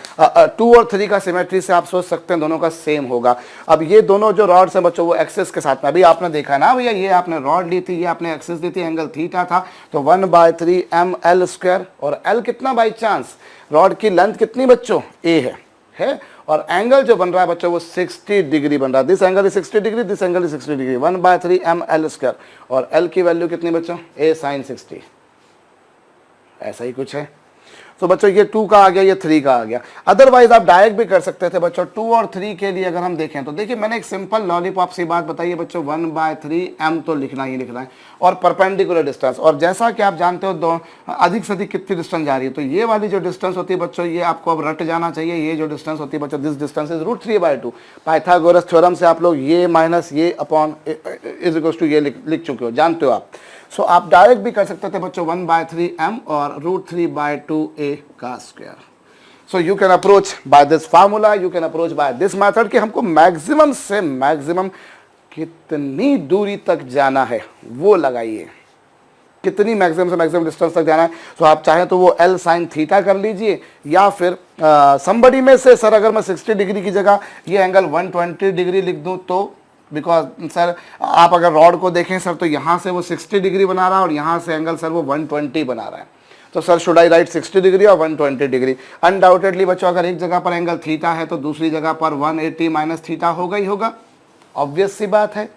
2 और 3 का सिमेट्री से आप सोच सकते हैं दोनों का सेम होगा। अब ये दोनों जो रॉड्स हैं बच्चों वो एक्सिस के साथ में, अभी आपने देखा ना भैया, ये आपने रॉड ली थी, ये आपने एक्सिस दी थी, एंगल थीटा था, तो 1/3m L स्क्वायर, और L कितना बाई चांस, रॉड की लेंथ कितनी बच्चों, a है, और एंगल जो बन रहा है बच्चों वो 60 डिग्री बन रहा है, this angle is 60 degree, this angle is 60 degree, 1/3m L square, और L की वैल्यू कितनी बच्चों, a साइन 60, ऐसा ही कुछ है। तो बच्चों ये 2 का आ गया, ये 3 का आ गया। अदरवाइज आप डायरेक्ट भी कर सकते थे बच्चों। 2 और 3 के लिए अगर हम देखें तो देखिए, मैंने एक सिंपल लॉलीपॉप सी बात बताई है बच्चों, 1/3m तो लिखना ही लिखना है, और परपेंडिकुलर डिस्टेंस, और जैसा कि आप जानते हो दो अधिक से अधिक कितनी डिस्टेंस जा रही है, तो ये वाली जो डिस्टेंस होती है बच्चों, ये आपको अब रट जाना चाहिए। ये जो डिस्टेंस होती है बच्चों, this distance is √3/2। Pythagoras theorem से आप लोग ये माइनस ये अपॉन इज इक्वल टू ये लिख चुके हो, जानते हो आप। सो आप डायरेक्ट भी कर सकते थे बच्चों, 1/3m और √3/2a का square. So you can approach by this formula, you can approach by this method कि हमको मैक्सिमम से मैक्सिमम कितनी दूरी तक जाना है वो लगाइए, कितनी मैक्सिमम से मैक्सिमम डिस्टेंस तक जाना है। तो आप चाहें तो वो L साइन थीटा कर लीजिए, या फिर समबडी में से, सर अगर मैं 60 डिग्री की जगह ये एंगल 120 डिग्री लिख दूं तो, बिकॉज सर आप अगर रॉड को देखें सर, तो यहाँ से वो 60 डिग्री बना रहा है और यहाँ से एंगल सर वो 120 बना रहा है, तो sir should I right 60 degree और 120 डिग्री। अनडाउटेडली बच्चों, अगर एक जगह पर एंगल थीटा है तो दूसरी जगह पर 180 माइनस थीटा होगा ही होगा, ऑब्वियस सी बात है।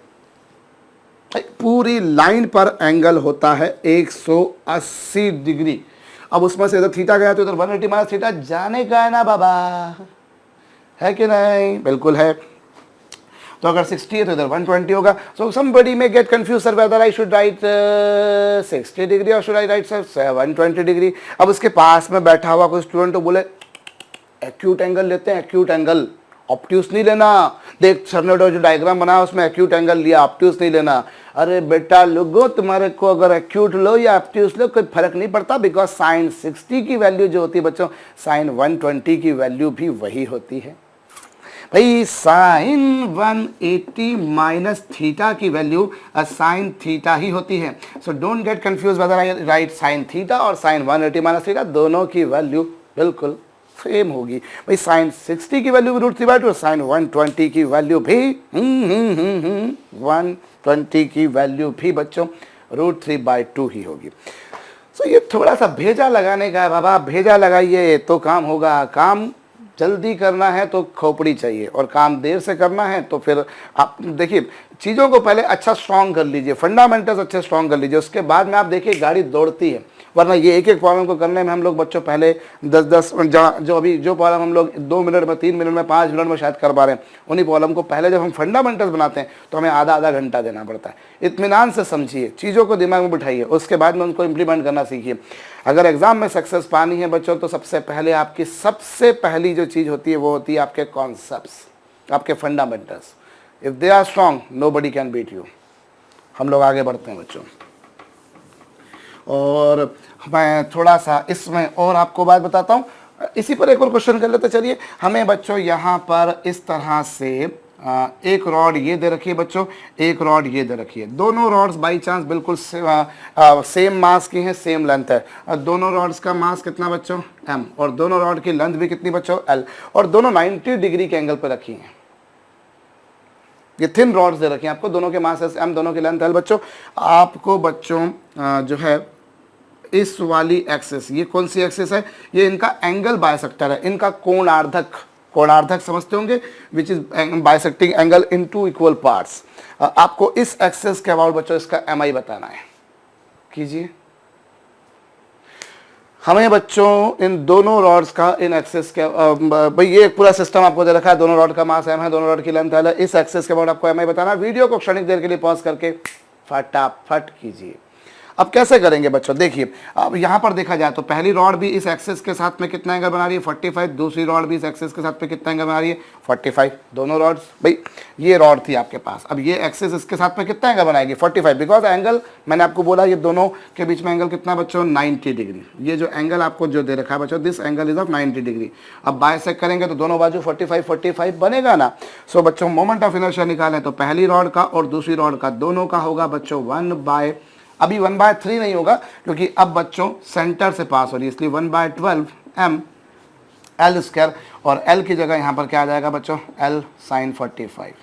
पूरी लाइन पर एंगल होता है 180 डिग्री। अब उसमें से इधर थीटा गया तो इधर 180 माइनस थीटा जाने का है ना बाबा, है कि नहीं? बिल्कुल है। तो अगर 60 है तो इधर 120 होगा। So somebody may get confuse sir whether I should write 60 degree और should I write sir 120 degree. अब उसके पास में बैठा हुआ कोई स्टूडेंट तो बोले एक्यूट एंगल लेते हैं, एक्यूट एंगल, ऑब्ट्यूस नहीं लेना। देख सर ने जो डायग्राम बनाया उसमें एक्यूट एंगल लिया, ऑब्ट्यूस नहीं लेना। अरे बेटा लोगो, तुम्हारे को अगर एक्यूट लो या ऑब्ट्यूस लो कोई फर्क नहीं पड़ता, बिकॉज साइन 60 की वैल्यू जो होती है बच्चों, साइन 120 की वैल्यू भी वही होती है भाई। साइन 180 माइनस थीटा की वैल्यू साइन थीटा ही होती है। So don't get confuse whether I right sine theta और साइन 180 माइनस थीटा, दोनों की वैल्यू बिल्कुल सेम होगी भाई। साइन 60 की वैल्यू भी √3/2 और साइन 120 की वैल्यू भी 120 की वैल्यू भी बच्चों √3/2 ही होगी। सो ये थोड़ा सा भेजा लगाने का है बाबा, भेजा लगाइए तो काम होगा। काम जल्दी करना है तो खोपड़ी चाहिए, और काम देर से करना है तो फिर आप देखिए चीज़ों को पहले अच्छा स्ट्रॉन्ग कर लीजिए, फंडामेंटल्स अच्छे स्ट्रॉन्ग कर लीजिए, उसके बाद में आप देखिए गाड़ी दौड़ती है। वरना ये एक एक प्रॉब्लम को करने में हम लोग बच्चों पहले 10-10 जो अभी जो प्रॉब्लम हम लोग 2 मिनट में, 3 मिनट में, 5 मिनट में शायद कर पा रहे हैं, उन्हीं प्रॉब्लम को पहले जब हम फंडामेंटल्स बनाते हैं तो हमें आधा घंटा देना पड़ता है। इत्मीनान से समझिए, चीज़ों को दिमाग में बिठाइए, उसके बाद में उनको इम्प्लीमेंट करना सीखिए। अगर एग्जाम में सक्सेस पानी है बच्चों तो सबसे पहले आपकी सबसे पहली जो चीज़ होती है वो होती है आपके कॉन्सेप्ट्स, आपके fundamentals. If they are strong nobody can beat you. हम लोग आगे बढ़ते हैं बच्चों, और मैं थोड़ा सा इसमें और आपको बात बताता हूँ। इसी पर एक और क्वेश्चन कर लेते चलिए। हमें बच्चों यहाँ पर इस तरह से एक रॉड ये दे रखी है बच्चों, एक रॉड ये दे रखी है। दोनों रॉड्स बाई चांस बिल्कुल सेम मास की हैं, सेम लेंथ है। दोनों रॉड्स का मास कितना बच्चों m, और दोनों रॉड की लेंथ भी कितनी बच्चों l, और दोनों 90 डिग्री के एंगल पर रखी हैं। ये थिन रॉड्स दे रखी हैं आपको, दोनों के मास m, दोनों की लेंथ l। बच्चों आपको बच्चों जो है इस वाली एक्सिस, ये कौन सी एक्सिस है? ये इनका एंगल बायसेक्टर है, इनका कोणार्धक, कोणार्धक समझते होंगे, which is बायसेक्टिंग angle in 2 equal parts. आपको इस एक्सिस के अबाउट बच्चों इसका MI बताना है। कीजिए। हमें बच्चों इन दोनों रॉड्स का, इन एक्सिस के भाई ये एक पूरा सिस्टम आपको दे रखा है, दोनों रॉड का मास m है, दोनों रॉड की लेंथ l है। इस एक्सिस के अबाउट आपको MI बताना। वीडियो को क्षणिक देर के लिए पॉज करके फटाफट कीजिए। अब कैसे करेंगे बच्चों? देखिए अब यहाँ पर देखा जाए तो पहली रॉड भी इस एक्सिस के साथ में कितना एंगल बना रही है 45, दूसरी रॉड भी इस एक्सिस के साथ में कितना एंगल बना रही है 45। दोनों रॉड्स, भाई ये रॉड थी आपके पास, अब ये एक्सिस इसके साथ में कितना एंगल बनाएगी 45, बिकॉज एंगल मैंने आपको बोला ये दोनों के बीच में एंगल कितना बच्चों 90 डिग्री। ये जो एंगल आपको जो दे रखा है बच्चों, this angle is of 90 degree. अब बाइसेक्ट करेंगे तो दोनों बाजू 45 बनेगा ना। सो बच्चों मोमेंट ऑफ इनर्शिया निकालें तो पहली रॉड का और दूसरी रॉड का दोनों का होगा बच्चों 1/, अभी 1/3 नहीं होगा क्योंकि अब बच्चों सेंटर से पास हो रही है, इसलिए 1/12 m l², और l की जगह यहाँ पर क्या आ जाएगा बच्चों l sin 45।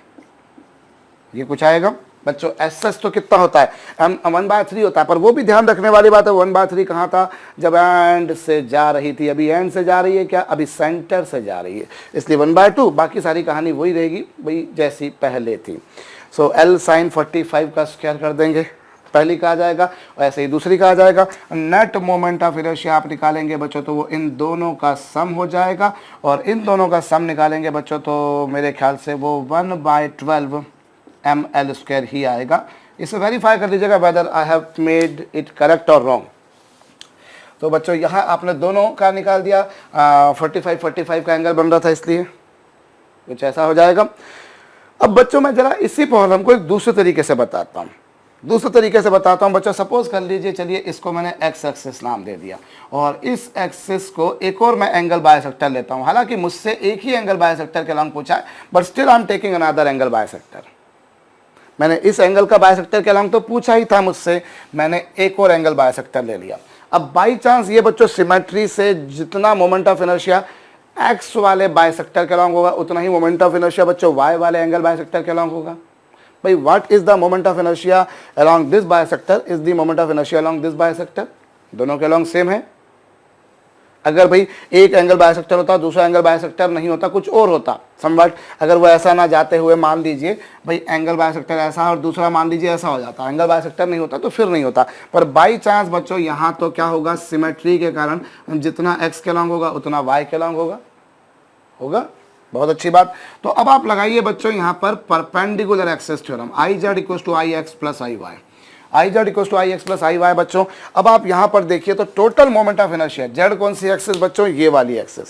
ये कुछ आएगा बच्चों। SS तो कितना होता है m 1/3 होता है, पर वो भी ध्यान रखने वाली बात है 1/3 कहाँ था जब एंड से जा रही थी, अभी एंड से जा रही है क्या, अभी सेंटर से जा रही है, इसलिए 1/2। बाकी सारी कहानी वही रहेगी भाई जैसी पहले थी। सो l sin 45 का स्क्वायर कर देंगे, पहली का आ जाएगा, और ऐसे ही दूसरी का आ जाएगा। नेट मोमेंट ऑफ इनर्शिया आप निकालेंगे बच्चों तो वो इन दोनों का सम हो जाएगा, और इन दोनों का सम निकालेंगे बच्चों तो मेरे ख्याल से वो 1/12 ml² ही आएगा। इसे वेरीफाई कर लीजिएगा whether I have made it correct और रॉन्ग। तो बच्चों यहाँ आपने दोनों का निकाल दिया, 45 का एंगल बन रहा था इसलिए कुछ ऐसा हो जाएगा। अब बच्चों मैं जरा इसी प्रॉब्लम को एक दूसरे तरीके से बताता हूँ, बच्चों। सपोज कर लीजिए, चलिए इसको मैंने एक्स एक्सिस नाम दे दिया, और इस एक्सिस को एक और मैं एंगल बायसेक्टर लेता हूं। हालांकि मुझसे एक ही एंगल बायसेक्टर के अलॉन्ग पूछा है, but still I am taking another angle bisector. मैंने इस एंगल का बायसेक्टर के अलॉन्ग तो पूछा ही था मुझसे, मैंने एक और एंगल बायसेक्टर ले लिया। अब बाई चांस ये बच्चों सिमेट्री से जितना मोमेंट ऑफ इनर्शिया एक्स वाले बायसेक्टर के अलॉन्ग होगा, उतना ही मोमेंट ऑफ इनर्शिया बच्चों वाई वाले एंगल बायसेक्टर के अलॉन्ग होगा। भाई what is the moment of inertia along this bisector is the moment of inertia along this bisector, दोनों के अलॉन्ग सेम है। अगर भाई एक एंगल बाइसेक्टर होता, दूसरा एंगल बाइसेक्टर नहीं होता, कुछ और होता समवट, अगर वो ऐसा ना जाते हुए मान लीजिए भाई एंगल बाइसेक्टर ऐसा और दूसरा मान लीजिए ऐसा हो जाता, एंगल बाइसेक्टर नहीं होता तो फिर नहीं होता। पर बाई चांस बच्चों यहाँ तो क्या होगा, सिमेट्री के कारण जितना एक्स के लॉन्ग होगा उतना वाई के लॉन्ग होगा। बहुत अच्छी बात। तो अब आप लगाइए बच्चों यहाँ पर perpendicular axis theorem, I z equal to I x plus I y, I z equal to I x plus I y. बच्चों अब आप यहां पर देखिए तो total moment of inertia, z कौन सी एक्सिस बच्चों, ये वाली एक्सिस,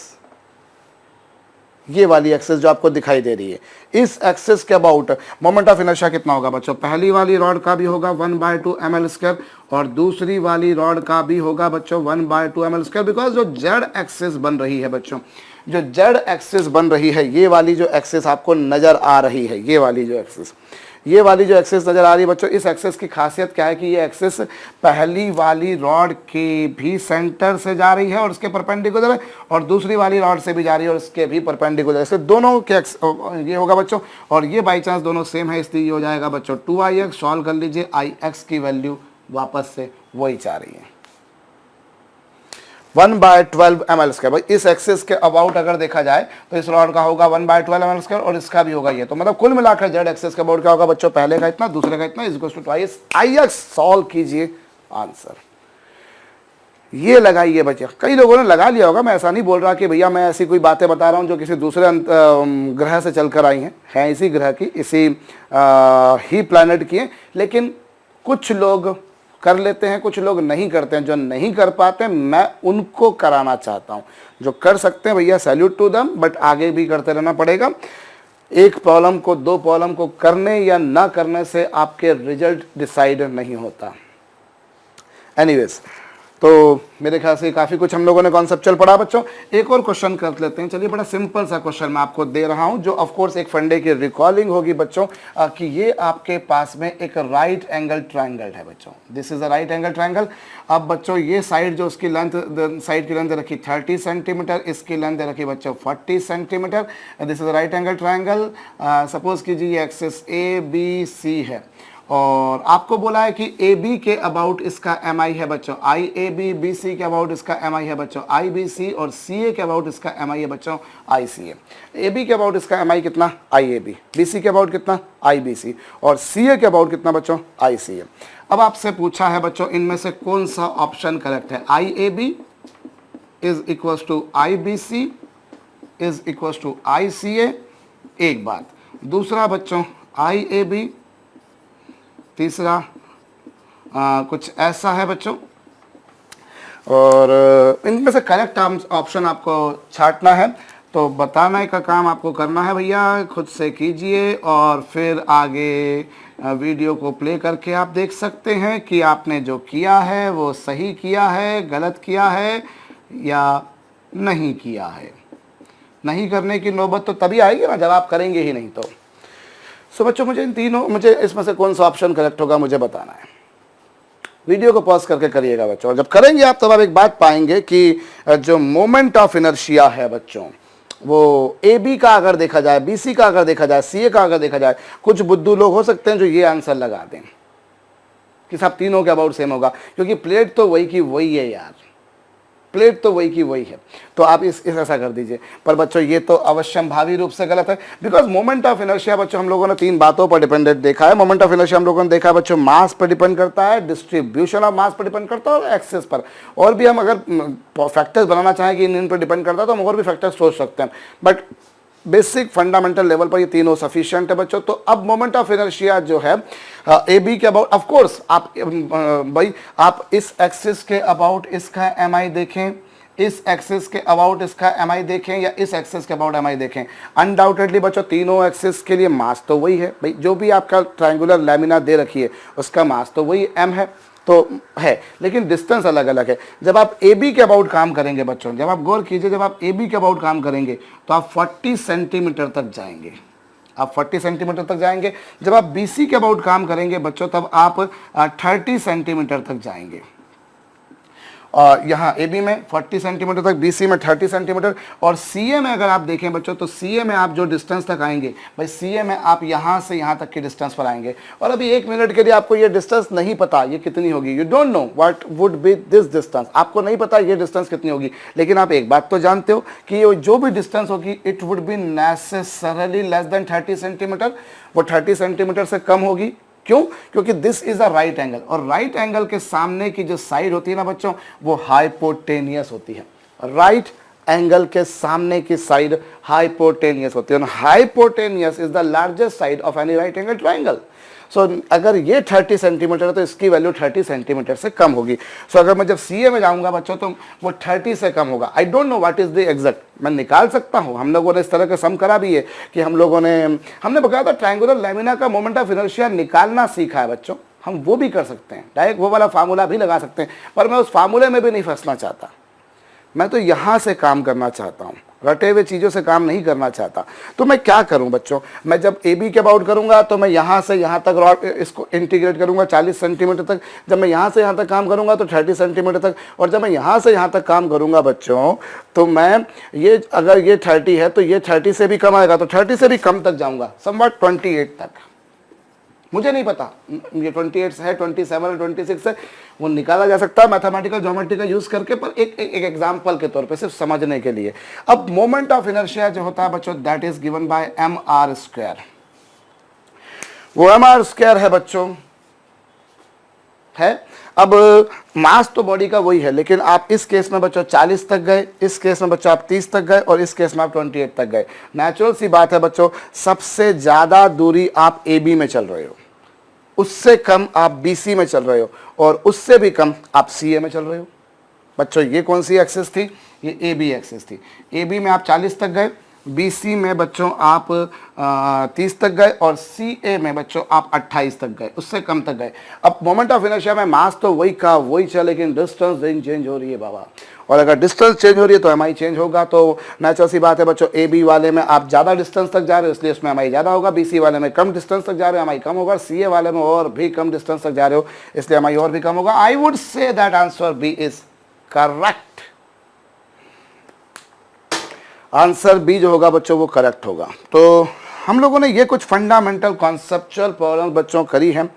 ये वाली एक्सिस जो आपको दिखाई दे रही है, इस एक्सिस के अबाउट मोमेंट ऑफ इनर्शिया कितना होगा बच्चों, पहली वाली रॉड का भी होगा 1/2 ml² और दूसरी वाली रॉड का भी होगा बच्चों 1/2 ml²। बिकॉज जो जेड एक्सिस बन रही है बच्चों, जो जेड एक्सिस बन रही है, ये वाली जो एक्सिस आपको नजर आ रही है, ये वाली जो एक्सिस, ये वाली जो एक्सिस नजर आ रही है बच्चों, इस एक्सिस की खासियत क्या है कि ये एक्सिस पहली वाली रॉड के भी सेंटर से जा रही है और उसके परपेंडिकुलर है, और दूसरी वाली रॉड से भी जा रही है और उसके भी परपेंडिकुलर है, दोनों के ये होगा बच्चों। और ये बाई चांस दोनों सेम है, इसलिए ये हो जाएगा बच्चों 2ix। सॉल्व कर लीजिए, ix की वैल्यू वापस से वही चाह रही है 1/12 ml²। भाई इस एक्सिस के अबाउट अगर देखा जाए तो इस रॉड का होगा 1/12 ml² और इसका भी होगा ये, तो मतलब कुल मिलाकर जेड एक्सिस के अबाउट क्या होगा बच्चों, पहले का इतना दूसरे का इतना, is to twice ix। Solve कीजिए आंसर, ये लगाइए बच्चे। कई लोगों ने लगा लिया होगा, मैं ऐसा नहीं बोल रहा कि भैया मैं ऐसी कोई बातें बता रहा हूँ जो किसी दूसरे ग्रह से चलकर आई हैं इसी ग्रह की, इसी ही प्लैनेट की हैं, लेकिन कुछ लोग कर लेते हैं, कुछ लोग नहीं करते हैं। जो नहीं कर पाते मैं उनको कराना चाहता हूं, जो कर सकते हैं भैया सैल्यूट टू देम, बट आगे भी करते रहना पड़ेगा। एक प्रॉब्लम को, दो प्रॉब्लम को करने या ना करने से आपके रिजल्ट डिसाइड नहीं होता। एनीवेज, तो मेरे ख्याल से काफ़ी कुछ हम लोगों ने कॉन्सेप्चुअल पढ़ा बच्चों। एक और क्वेश्चन कर लेते हैं, चलिए। बड़ा सिंपल सा क्वेश्चन मैं आपको दे रहा हूं, जो ऑफ कोर्स एक फंडे की रिकॉलिंग होगी बच्चों, कि ये आपके पास में एक राइट एंगल ट्रायंगल है बच्चों। This is a right angle triangle. अब बच्चों ये साइड जो उसकी लेंथ, साइड की लेंथ रखी 30 सेंटीमीटर, इसकी लेंथ रखी बच्चों 40 centimetre. This is a right angle triangle. Suppose कीजिए ये एक्सिस ABC है और आपको बोला है कि AB के अबाउट इसका MI है बच्चों IAB, BC के अबाउट इसका MI है बच्चों IBC और CA के अबाउट इसका MI है बच्चों ICA। AB के अबाउट इसका MI कितना IAB, BC के अबाउट कितना IBC और CA के अबाउट कितना बच्चों ICA। अब आपसे पूछा है बच्चों इनमें से कौन सा ऑप्शन करेक्ट है। IAB is equals to IBC is equals to ICA, एक बात। दूसरा बच्चों IAB, तीसरा कुछ ऐसा है बच्चों। और इनमें से करेक्ट ऑप्शन आपको छांटना है, तो बताने का काम आपको करना है भैया, खुद से कीजिए और फिर आगे वीडियो को प्ले करके आप देख सकते हैं कि आपने जो किया है वो सही किया है, गलत किया है या नहीं किया है। नहीं करने की नौबत तो तभी आएगी ना जब आप करेंगे ही नहीं तो। सो बच्चों मुझे इसमें से कौन सा ऑप्शन करेक्ट होगा मुझे बताना है। वीडियो को पॉज करके करिएगा बच्चों, और जब करेंगे आप तब आप एक बात पाएंगे कि जो मोमेंट ऑफ इनर्शिया है बच्चों, वो AB का अगर देखा जाए, BC का अगर देखा जाए, CA का अगर देखा जाए, कुछ बुद्धू लोग हो सकते हैं जो ये आंसर लगा दें कि साहब तीनों के अबाउट सेम होगा, क्योंकि प्लेट तो वही की वही है यार, प्लेट तो वही की वही है। तो आप इस ऐसा कर दीजिए। पर बच्चों ये तो अवश्यम भावी रूप से गलत है, बिकॉज मोमेंट ऑफ इनर्शिया बच्चों हम लोगों ने तीन बातों पर डिपेंडेंट देखा है। मोमेंट ऑफ इनर्शिया हम लोगों ने देखा है बच्चों, मास पर डिपेंड करता है, डिस्ट्रीब्यूशन ऑफ मास पर डिपेंड करता है और एक्सेस पर। और भी हम अगर फैक्टर्स बनाना चाहें कि इन पर डिपेंड करता है तो हम और भी फैक्टर्स सोच सकते हैं, बट बेसिक फंडामेंटल लेवल पर ये तीनों सफिशिएंट है बच्चों। तो अब मोमेंट ऑफ इनर्शिया जो है AB के अबाउट, ऑफ कोर्स आप भाई आप इस एक्सिस के अबाउट इसका MI देखें, इस एक्सिस के अबाउट इसका MI देखें या इस एक्सिस के अबाउट MI देखें, अनडाउटेडली बच्चों तीनों एक्सिस के लिए मास तो वही है भाई। जो भी आपका ट्रायंगुलर लैमिना दे रखी है उसका मास तो वही M है, तो है, लेकिन डिस्टेंस अलग अलग है। जब आप AB के अबाउट काम करेंगे बच्चों, जब आप गौर कीजिए, जब आप AB के अबाउट काम करेंगे तो आप 40 सेंटीमीटर तक जाएंगे, आप 40 सेंटीमीटर तक जाएंगे। जब आप BC के अबाउट काम करेंगे बच्चों तब आप 30 सेंटीमीटर तक जाएंगे। और यहाँ ए बी में 40 सेंटीमीटर तक, बी सी में 30 सेंटीमीटर, और सी ए में अगर आप देखें बच्चों तो सी ए में आप जो डिस्टेंस तक आएंगे भाई, सी ए में आप यहाँ से यहाँ तक की डिस्टेंस पर आएंगे। और अभी 1 मिनट के लिए आपको ये डिस्टेंस नहीं पता ये कितनी होगी, you don't know what would be this distance, आपको नहीं पता ये डिस्टेंस कितनी होगी, लेकिन आप एक बात तो जानते हो कि ये जो भी डिस्टेंस होगी it would be necessarily less than 30 centimetre, वो 30 सेंटीमीटर से कम होगी। क्यों? क्योंकि this is a right angle, और राइट एंगल के सामने की जो साइड होती है ना बच्चों, वो हाइपोटेनियस होती है। राइट एंगल के सामने की साइड हाइपोटेनियस होती है, और hypotenuse is the largest side of any right angle triangle. So अगर ये 30 सेंटीमीटर है तो इसकी वैल्यू 30 सेंटीमीटर से कम होगी। सो अगर मैं जब सी ए में जाऊंगा बच्चों तो वो 30 से कम होगा। I don't know what is the exact, मैं निकाल सकता हूँ, हम लोगों ने इस तरह का सम करा भी है कि हमने बकायदा ट्रायंगुलर लैमिना का मोमेंट ऑफ इनर्शिया निकालना सीखा है बच्चों, हम वो भी कर सकते हैं, डायरेक्ट वो वाला फार्मूला भी लगा सकते हैं, पर मैं उस फार्मूले में भी नहीं फंसना चाहता। मैं तो यहाँ से काम करना चाहता हूँ, रटे हुए चीज़ों से काम नहीं करना चाहता। तो मैं क्या करूं बच्चों, मैं जब ए बी के अबाउट करूंगा तो मैं यहाँ से यहाँ तक रॉड इसको इंटीग्रेट करूंगा 40 सेंटीमीटर तक, जब मैं यहाँ से यहाँ तक काम करूंगा तो 30 सेंटीमीटर तक, और जब मैं यहाँ से यहाँ तक काम करूंगा बच्चों तो मैं ये अगर ये 30 है तो ये 30 से भी कम आएगा, तो 30 से भी कम तक जाऊँगा, समवट 28 तक। मुझे नहीं पता ये 28 है, 27 है, 26 है, वो निकाला जा सकता है मैथमेटिकल ज्योमेट्री का यूज करके, पर एक एग्जांपल के तौर पे सिर्फ समझने के लिए। अब मोमेंट ऑफ इनर्शिया जो होता है बच्चों that is given by m r square. वो एम आर स्क्वायर है बच्चों, है। अब मास तो बॉडी का वही है, लेकिन आप इस केस में बच्चों 40 तक गए, इस केस में बच्चों आप 30 तक गए, और इस केस में आप 28 तक गए। नेचुरल सी बात है बच्चों, सबसे ज्यादा दूरी आप ए बी में चल रहे हो, उससे कम आप बी सी में चल रहे हो, और उससे भी कम आप सी ए में चल रहे हो। बच्चों ये कौन सी एक्सिस थी? ये ए बी एक्सिस थी। ए बी में आप 40 तक गए, बी सी में बच्चों आप 30 तक गए, और सी ए में बच्चों आप 28 तक गए, उससे कम तक गए। अब मोमेंट ऑफ इनर्शिया में मास तो वही का वही चल, लेकिन डिस्टेंस चेंज हो रही है बाबा, और अगर डिस्टेंस चेंज हो रही है तो एम आई चेंज होगा। तो नेचुरल सी बात है बच्चों, ए बी वाले में आप ज़्यादा डिस्टेंस तक जा रहे हो इसलिए उसमें एम आई ज़्यादा होगा, बी सी वाले में कम डिस्टेंस तक जा रहे हो एम आई कम होगा, सी ए वाले में और भी कम डिस्टेंस तक जा रहे हो इसलिए एम आई और भी कम होगा। I would say that answer B is correct. Answer B जो होगा बच्चों वो करेक्ट होगा। तो हम लोगों ने ये कुछ फंडामेंटल कॉन्सेप्चुअल प्रॉब्लम बच्चों करी हैं,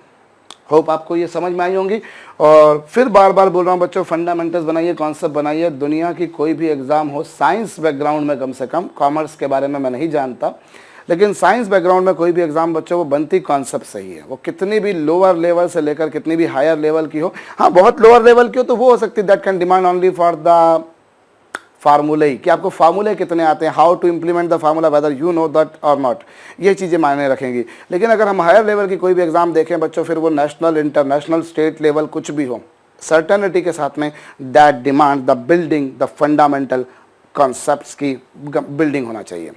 होप आपको ये समझ में आई होंगी। और फिर बार बार बोल रहा हूँ बच्चों, फंडामेंटल्स बनाइए, कॉन्सेप्ट बनाइए। दुनिया की कोई भी एग्जाम हो, साइंस बैकग्राउंड में कम से कम, कॉमर्स के बारे में मैं नहीं जानता, लेकिन साइंस बैकग्राउंड में कोई भी एग्जाम बच्चों वो बनती कॉन्सेप्ट सही है, वो कितनी भी लोअर लेवल से लेकर कितनी भी हायर लेवल की हो। हाँ बहुत लोअर लेवल की हो तो वो हो सकती है, that can demand only for the फार्मूले ही, कि आपको फार्मूले कितने आते हैं, how to implement the formula, whether you know that और नॉट, ये चीज़ें मायने रखेंगी। लेकिन अगर हम हायर लेवल की कोई भी एग्जाम देखें बच्चों, फिर वो नेशनल, इंटरनेशनल, स्टेट लेवल कुछ भी हो, सर्टेनिटी के साथ में that demand the building the fundamental concepts की बिल्डिंग होना चाहिए।